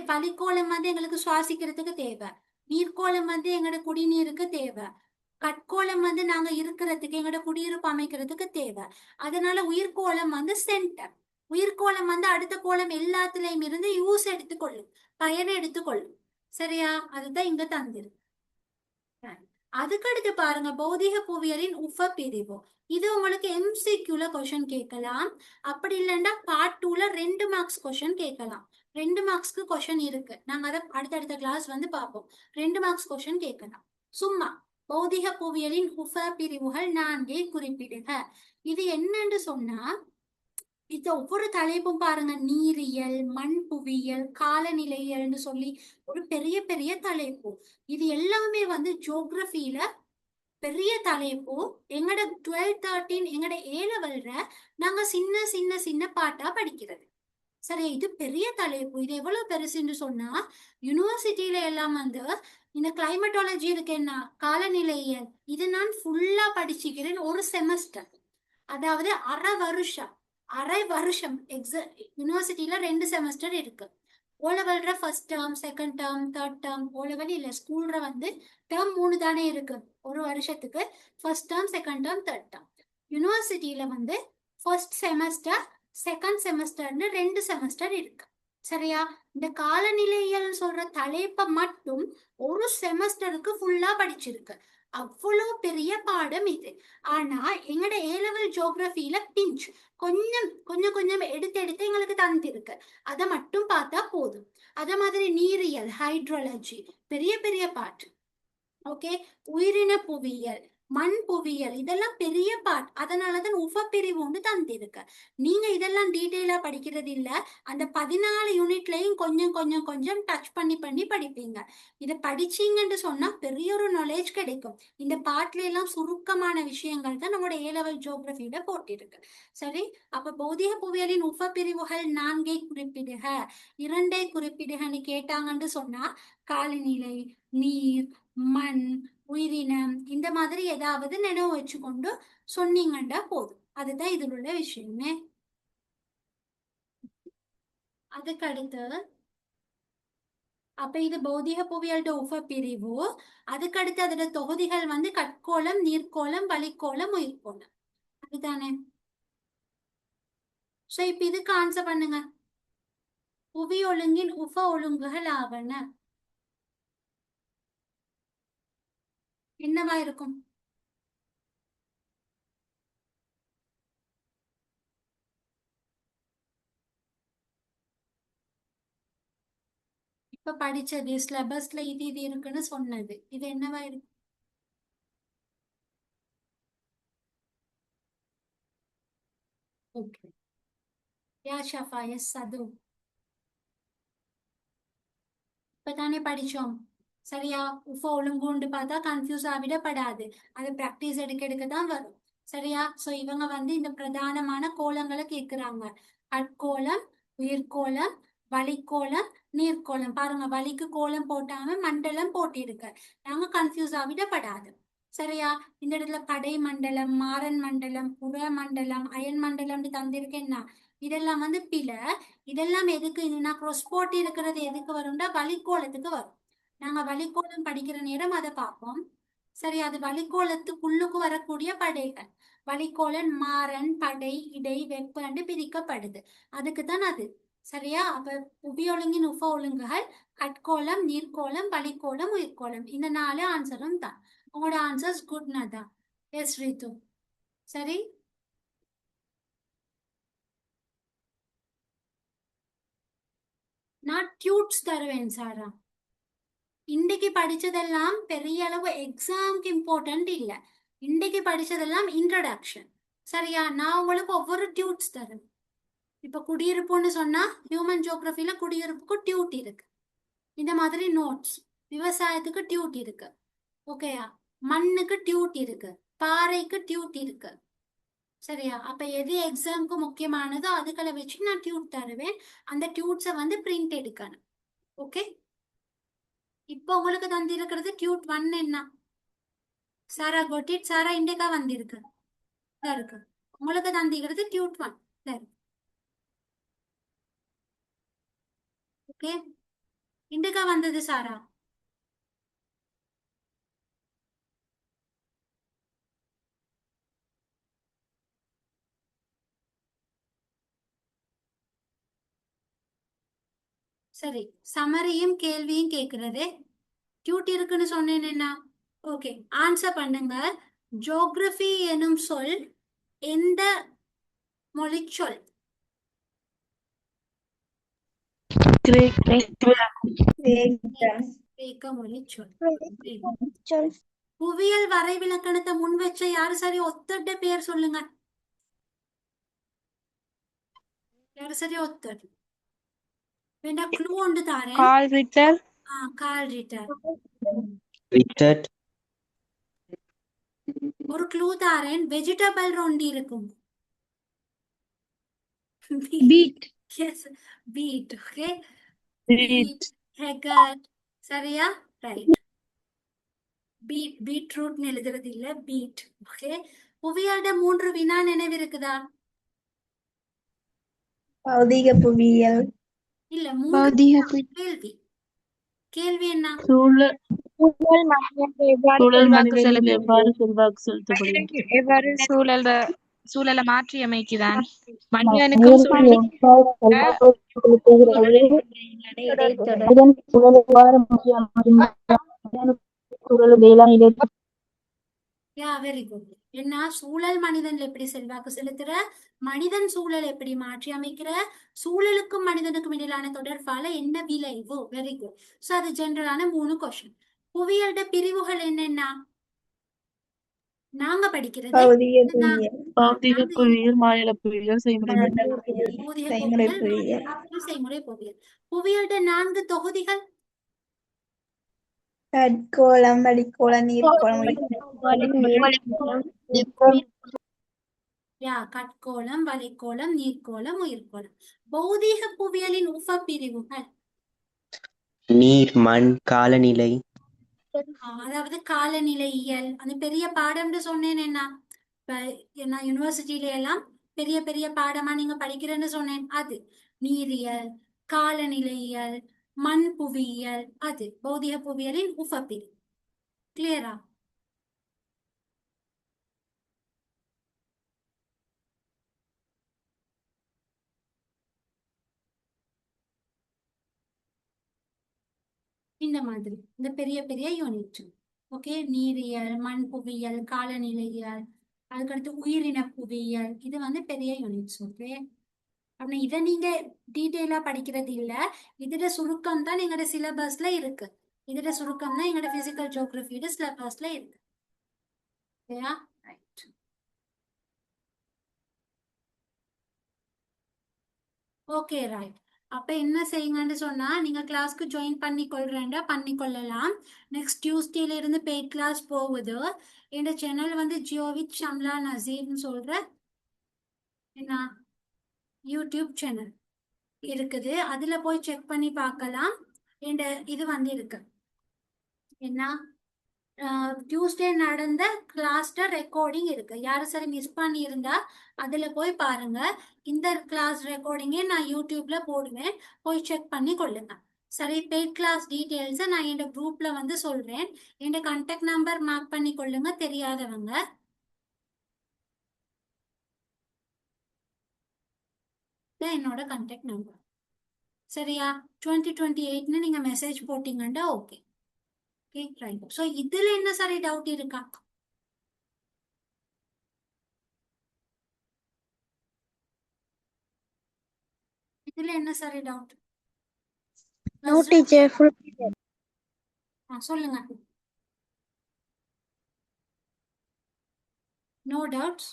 வளிக்கோளம் வந்து எங்களுக்கு சுவாசிக்கிறதுக்கு தேவை, நீர்க்கோளம் வந்து எங்களோட குடிநீருக்கு தேவை, கட்கோளம் வந்து நாங்க இருக்கிறதுக்கு எங்களோட குடியிருப்பு அமைக்கிறதுக்கு தேவை. அதனால உயிர்கோளம் வந்து சென்டர். உயிர்கோளம் வந்து அடுத்த கோளம் எல்லாத்துலயும் இருந்து யூஸ் எடுத்துக்கொள்ளும், பயனை எடுத்துக்கொள்ளும். சரியா? அதுதான் இங்க தந்திரு. அதுக்கடுத்து பாருங்க, பௌதிக புவியலின் உப பிரிவு. இது உங்களுக்கு MCQல கொஸ்டின் கேட்கலாம், அப்படி இல்லைன்னா பார்ட் 2ல 2 மார்க்ஸ் கொஸ்டின் கேட்கலாம். 2 மார்க்ஸ்க்கு கொஸ்டின் இருக்கு, நாங்க அதை அடுத்தடுத்த கிளாஸ் வந்து பார்ப்போம். 2 மார்க்ஸ் கொஸ்டின் கேட்கலாம். சும்மா பௌதிக புவியலின் உப பிரிவுகள் 4 குறிப்பிடுக. இது என்னன்னு சொன்னா, இது ஒவ்வொரு தலைப்பும் பாருங்க, நீரியல், மண் புவியியல், காலநிலையல்னு சொல்லி ஒரு பெரிய பெரிய தலைப்பு. இது எல்லாமே வந்து ஜியோகிரபியில பெரிய தலைப்பு. எங்கட 12 13 எங்கட A-லெவல்ல நாங்க சின்ன சின்ன சின்ன பாட்டா படிக்கிறது. சரி, இது பெரிய தலைப்பு. இது எவ்வளவு பெருசுன்னு சொன்னா, யூனிவர்சிட்டியில எல்லாம் வந்து இந்த கிளைமேட்டாலஜி இருக்கு என்ன, காலநிலையியல், இது நான் ஃபுல்லா படிச்சுக்கிறேன் ஒரு செமஸ்டர். அதாவது அரை வருஷம் யூனிவர்சிட்டியில 2 செமஸ்டர் இருக்கு. ஓ லெவல்ற first term, second term, third term, O level இல்ல ஸ்கூல்ல வந்து டேர்ம் 3 தானே இருக்கு ஒரு வருஷத்துக்கு. First term, second term, third term. யூனிவர்சிட்டியில வந்து ஃபர்ஸ்ட் செமஸ்டர், செகண்ட் செமஸ்டர்னு 2 செமஸ்டர் இருக்கு. சரியா? இந்த காலநிலையியல் சொல்ற தலைப்பை மட்டும் ஒரு செமஸ்டருக்கு ஃபுல்லா படிச்சிருக்கு. அவ்வளோ பெரிய பாடம் இது. ஆனா எங்கட ஏ லெவல் ஜியோகிரபியில பிஞ்ச் கொஞ்சம் கொஞ்சம் கொஞ்சம் எடுத்து எடுத்து எங்களுக்கு தந்திருக்கு. அதை மட்டும் பார்த்தா போதும். அதே மாதிரி நீரியல், ஹைட்ரோலஜி பெரிய பெரிய பார்ட். ஓகே, உயிரின புவியியல், மண் புவியியல் இதெல்லாம் பெரிய பார்ட். அதனாலதான் உபப்பிரிவு ஒன்று தந்திருக்கு. நீங்க இதெல்லாம் டீட்டெயிலா படிக்கிறது இல்ல. அந்த 14 யூனிட்லயும் கொஞ்சம் கொஞ்சம் கொஞ்சம் டச் பண்ணி பண்ணி படிப்பீங்க. இதை படிச்சீங்கன்னு சொன்னா பெரிய ஒரு நாலேஜ் கிடைக்கும். இந்த பார்ட்ல எல்லாம் சுருக்கமான விஷயங்கள் தான் நம்மளோட ஏ லெவல் ஜியோகிரபியில போட்டிருக்கு. சரி, அப்ப பௌதிக புவியியலின் உபப்பிரிவுகள் 4 குறிப்பிடுக, 2 குறிப்பிடுகன்னு கேட்டாங்கன்னு சொன்னா காலநிலை, நீர், மண், உயிரினம் இந்த மாதிரி ஏதாவது நினைவு வச்சுக்கொண்டு சொன்னீங்கன்னா போதும். அதுதான் இதில் உள்ள விஷயமே. அதுக்கு அடுத்து அப்ப இது பௌதிக புவியியல்ட உபப்பிரிவு. அதுக்கு அடுத்து அதோட தொகுதிகள் வந்து கட்கோளம், நீர்க்கோளம், வளிக்கோளம், உயிர்கோளம். அதுதானே? சோ இப்ப இதுக்கு ஆன்சர் பண்ணுங்க. புவி ஒழுங்கின் உப ஒழுங்குகள் ஆவன. என்னவா இருக்கும்? இப்ப படிச்சது சிலபஸ்ல இது இது இருக்குன்னு சொன்னது, இது என்னவா இருக்கும்? ஓகே, யா ஷஃபா, எஸ் அது இப்பதானே படிச்சோம். சரியா? உஃப ஒழுங்குண்டு பார்த்தா கன்ஃபியூஸ் ஆகிடப்படாது. அது பிராக்டிஸ் எடுக்க எடுக்க தான் வரும். சரியா? சோ இவங்க வந்து இந்த பிரதானமான கோலங்களை கேட்கிறாங்க. கட்கோளம், உயிர்கோளம், வளிக்கோளம், நீர்க்கோளம். பாருங்க, வலிக்கு கோலம் போட்டாம மண்டலம் போட்டிருக்கு. நாங்க கன்ஃபியூஸ் ஆகிடப்படாது. சரியா? இந்த இடத்துல படை மண்டலம், மாறன் மண்டலம், புற மண்டலம், அயன் மண்டலம் தந்திருக்கேன்னா இதெல்லாம் வந்து பில. இதெல்லாம் எதுக்கு இதுனா cross போட்டி இருக்கிறது எதுக்கு வரும்னா வளிக்கோளத்துக்கு வரும். நாங்க வளிக்கோளம் படிக்கிற நேரம் அதை பார்ப்போம். சரி, அது வளிக்கோளத்துக்குள்ளுக்கு வரக்கூடிய படைகள். வளிக்கோளன் மாறன், படை, இடை, வெப்பண்டு பிரிக்கப்படுது. அதுக்குத்தான் அது. சரியா? அப்ப புவி ஒழுங்கின் உப ஒழுங்குகள் கட்கோளம், நீர்க்கோளம், வளிக்கோளம், உயிர்கோளம். இந்த 4 ஆன்சரும் தான். உங்களோட ஆன்சர்ஸ் குட் நதா. எஸ் ரித்து. சரி, நான் டியூட்ஸ் தருவேன் சாரா. இன்னைக்கு படிச்சதெல்லாம் பெரிய அளவு எக்ஸாம்க்கு இம்பார்ட்டன்ட் இல்ல. இன்னைக்கு படிச்சதெல்லாம் இன்ட்ரடக்ஷன். சரியா? நான் உங்களுக்கு ஒவ்வொரு டியூட்ஸ் தரேன். இப்ப குடியிருப்புன்னு சொன்னா ஹியூமன் ஜியோகிரபில குடியிருப்புக்கு டியூட் இருக்கு. இந்த மாதிரி நோட்ஸ். விவசாயத்துக்கு டியூட் இருக்கு. ஓகேயா? மண்ணுக்கு டியூட் இருக்கு, பாறைக்கு டியூட் இருக்கு. சரியா? அப்ப எது எக்ஸாம்க்கு முக்கியமானதோ அதுகளை வச்சு நான் டியூட் தருவேன். அந்த டியூட்ஸை வந்து பிரிண்ட் எடுக்கணும். ஓகே, இப்போ உங்களுக்கு தந்திருக்கிறது டியூட் 1 என்ன? சாரா got it. சாரா இண்டிகா வந்திருக்கு. இருக்கு. உங்களுக்கு தந்திருக்கிறது டியூட் 1. ஓகே, இண்டிகா வந்தது சாரா. சரி, சமரியும் கேள்வியும் கேட்கிறது. டியூட் இருக்குன்னு சொன்னேன் என்ன? ஓகே, ஆன்சர் பண்ணுங்க. ஜியோகிரபி எனும் சொல் எந்த மொழிச்சொல்? கிரேக்க மொழிச்சொல். புவியியல் வரைவிலக்கணத்தை முன் வச்ச யாரு? சரி, ஒத்தட்ட பேர் சொல்லுங்க. யாரு சரி ஒத்தர்? வேண்டாம், க்ளூ ஒன்று தாரேன்.
கால் ரிட்டர்.
கால் ரிட்டர்.
ரிட்டர்ட்.
ஒரு க்ளூ தாரேன். வெஜிடபிள் ஒன்று இருக்கும்.
Beet.
Yes, beet. Okay,
beet.
ஹெகட். சரியா? ரைட். பீட், பீட்ரூட்னு எழுதுறது இல்ல, பீட். ஓகே, புவியோட 3 வினா நினைவு இருக்குதா?
பௌதிக புவியியல்.
இல்ல, 3
பௌதிக
கேள்வி. கேள்வி என்ன?
சூழல்
சூழல்
மனிதனில்
மனிதனில்
எவ்வாறு
எவ்வாறு
செல்வாக்கு
செல்வாக்கு
செலுத்தப்படுகிறது?
செலுத்தப்படுகிறது?
எவ்வாறு சூழலை மாற்றி அமைக்குதான்?
மனிதனுக்கு
மனிதனுக்கும் சூழலுக்கும்
எவ்வாறு செல்வாக்கு செலுத்துகிறது?
இடைத்தொடர்
மனிதன் சூழல் எவ்வாறு மனிதனுக்கு சூழல் வேளாண் இடைத்தொடர்
யா, வெரி குட். என்ன சூழல் மனிதன்ல எப்படி செல்வாக்கு செலுத்துற, மனிதன் சூழல் எப்படி மாற்றி அமைக்கிற, சூழலுக்கும் மனிதனுக்கும் இடையிலான தொடர்பால என்ன விளைவு. Very good. சோ அது ஜெனரலான 3 கொஸ்டின். புவியோட பிரிவுகள் என்னென்ன நாங்க படிக்கிறது?
பௌதிக
நான்
புவியியல்,
பௌதிக
நாங்க
புவியியல், மாநில புவியியல், செய்முறை
மரபணு புவியியல்,
பூதிக
செய்முறை
புவியியல்,
புவியியல்,
செய்முறை புவியியல். புவியோட 4 தொகுதிகள்
கற்கோளம், வளிக்கோளம், நீர்க்கோளம், உயிர்க்கோளம்.
யா, கட்கோளம், வளைக்கோளம், நீர்க்கோளம், உயிர்க்கோளம். பௌதீக புவியியலின் உபப்பிரிவுகள்
நீர், மண், காலநிலை,
அதாவது காலநிலையியல். அந்த பெரிய பாடம்னு சொன்னேன். என்ன இப்ப என்ன யூனிவர்சிட்டியில எல்லாம் பெரிய பெரிய பாடமா நீங்க படிக்கிறேன்னு சொன்னேன். அது நீரியல், காலநிலையியல், மண் புவியியல், அது பௌதிக புவியியலின் உபப்பிரிவு. கிளியரா? இந்த மாதிரி இந்த பெரிய பெரிய யூனிட். ஓகே, நீரியல், மண் புவியியல், காலநிலையியல், அதுக்கடுத்து உயிரின புவியியல். இது வந்து பெரிய யூனிட்ஸ். ஓகே, அப்படின்னா இதை நீங்க டீட்டெயிலா படிக்கிறது இல்ல. இதோட சுருக்கம் தான் எங்களோட சிலபஸ்ல இருக்கு. இதோட சுருக்கம் தான் எங்களோட பிசிக்கல் ஜியோகிராஃபியோட சிலபஸ்ல இருக்கு. ஓகேயா? ரைட். Okay, right. அப்ப என்ன செய்யுங்கன்னு சொன்னா, நீங்க கிளாஸ்க்கு ஜாயின் பண்ணிக்கொள்ளலாம். நெக்ஸ்ட் டியூஸ்டேல இருந்து பெய்ட் கிளாஸ் போகுது. இந்த சேனல் வந்து ஜியோவித் ஷம்லா நசீர்னு சொல்ற என்ன யூடியூப் சேனல் இருக்குது. அதுல போய் செக் பண்ணி பார்க்கலாம். இந்த இது வந்து இருக்கு என்ன டியூஸ்டே நடந்த கிளாஸ்ட ரெக்கார்டிங் இருக்கு. யாரும் சரி மிஸ் பண்ணி இருந்தா அதுல போய் பாருங்க. இந்த கிளாஸ் ரெக்கார்டிங்கே நான் யூடியூப்ல போடுவேன், போய் செக் பண்ணி கொள்ளுங்க. சரி, பெய்ட் கிளாஸ் டீட்டெயில்ஸை நான் என் குரூப்ல வந்து சொல்றேன். என் கான்டாக்ட் நம்பர் மார்க் பண்ணி கொள்ளுங்க தெரியாதவங்க. என்னோட கான்டாக்ட் நம்பர் சரியா? 2028ன்னு நீங்க மெசேஜ் போட்டீங்கன்னா ஓகே. Okay, right. ஸோ இதுல என்ன சரி டவுட் இருக்கா? இதுல என்ன சரி டவுட்?
No teacher, full
சொல்லுங்க. No doubts.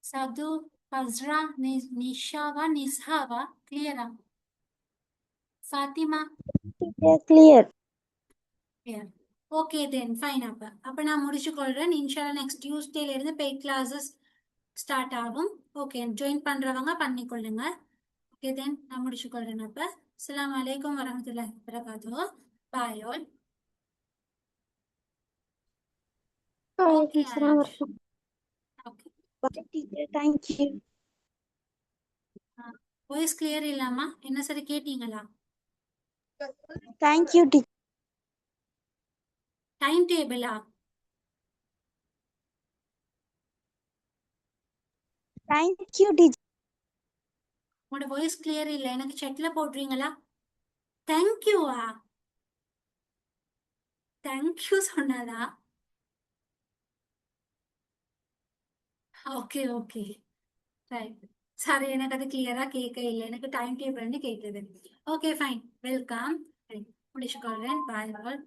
சது, பஸ்ரா, நிஷாவா, நிஸ்ஹாவா, கிளியரா? Fathima
clear.
Clear. Okay then fine. அப்ப நான் முடிச்சு கொள்றேன். இன்ஷால்லா நெக்ஸ்ட் டியூஸ்டேல இருந்து பெய்ட் கிளாஸஸ் ஸ்டார்ட் ஆகும். ஓகே, ஜாயின் பண்றவங்க பண்ணிக்கொள்ளுங்க. ஓகே தென் நான் முடிச்சு கொள்றேன். அப்ப அஸ்ஸலாமு அலைக்கும் வரஹ்மத்துல்லாஹி வபரகாத்துஹு. Bye all. Okay Ayash. Okay,
Teacher, thank you.
Voice clear இல்லாமா? என்ன சரி கேட்டீங்களா?
Thank you, teacher.
டைம் டேபிளா?
Thank you, teacher.
உங்களோட வாய்ஸ் கிளியர் இல்லை. எனக்கு செட்ல போடுறீங்களா? தேங்க்யூவா? தேங்க்யூ சொன்னதா? Okay okay, right. சாரி, எனக்கு அது கிளியரா கேட்க இல்லை. எனக்கு டைம் டேபிள்னு கேட்டது. Okay fine, welcome. முடிச்சுக்கொள்றேன். Bye all.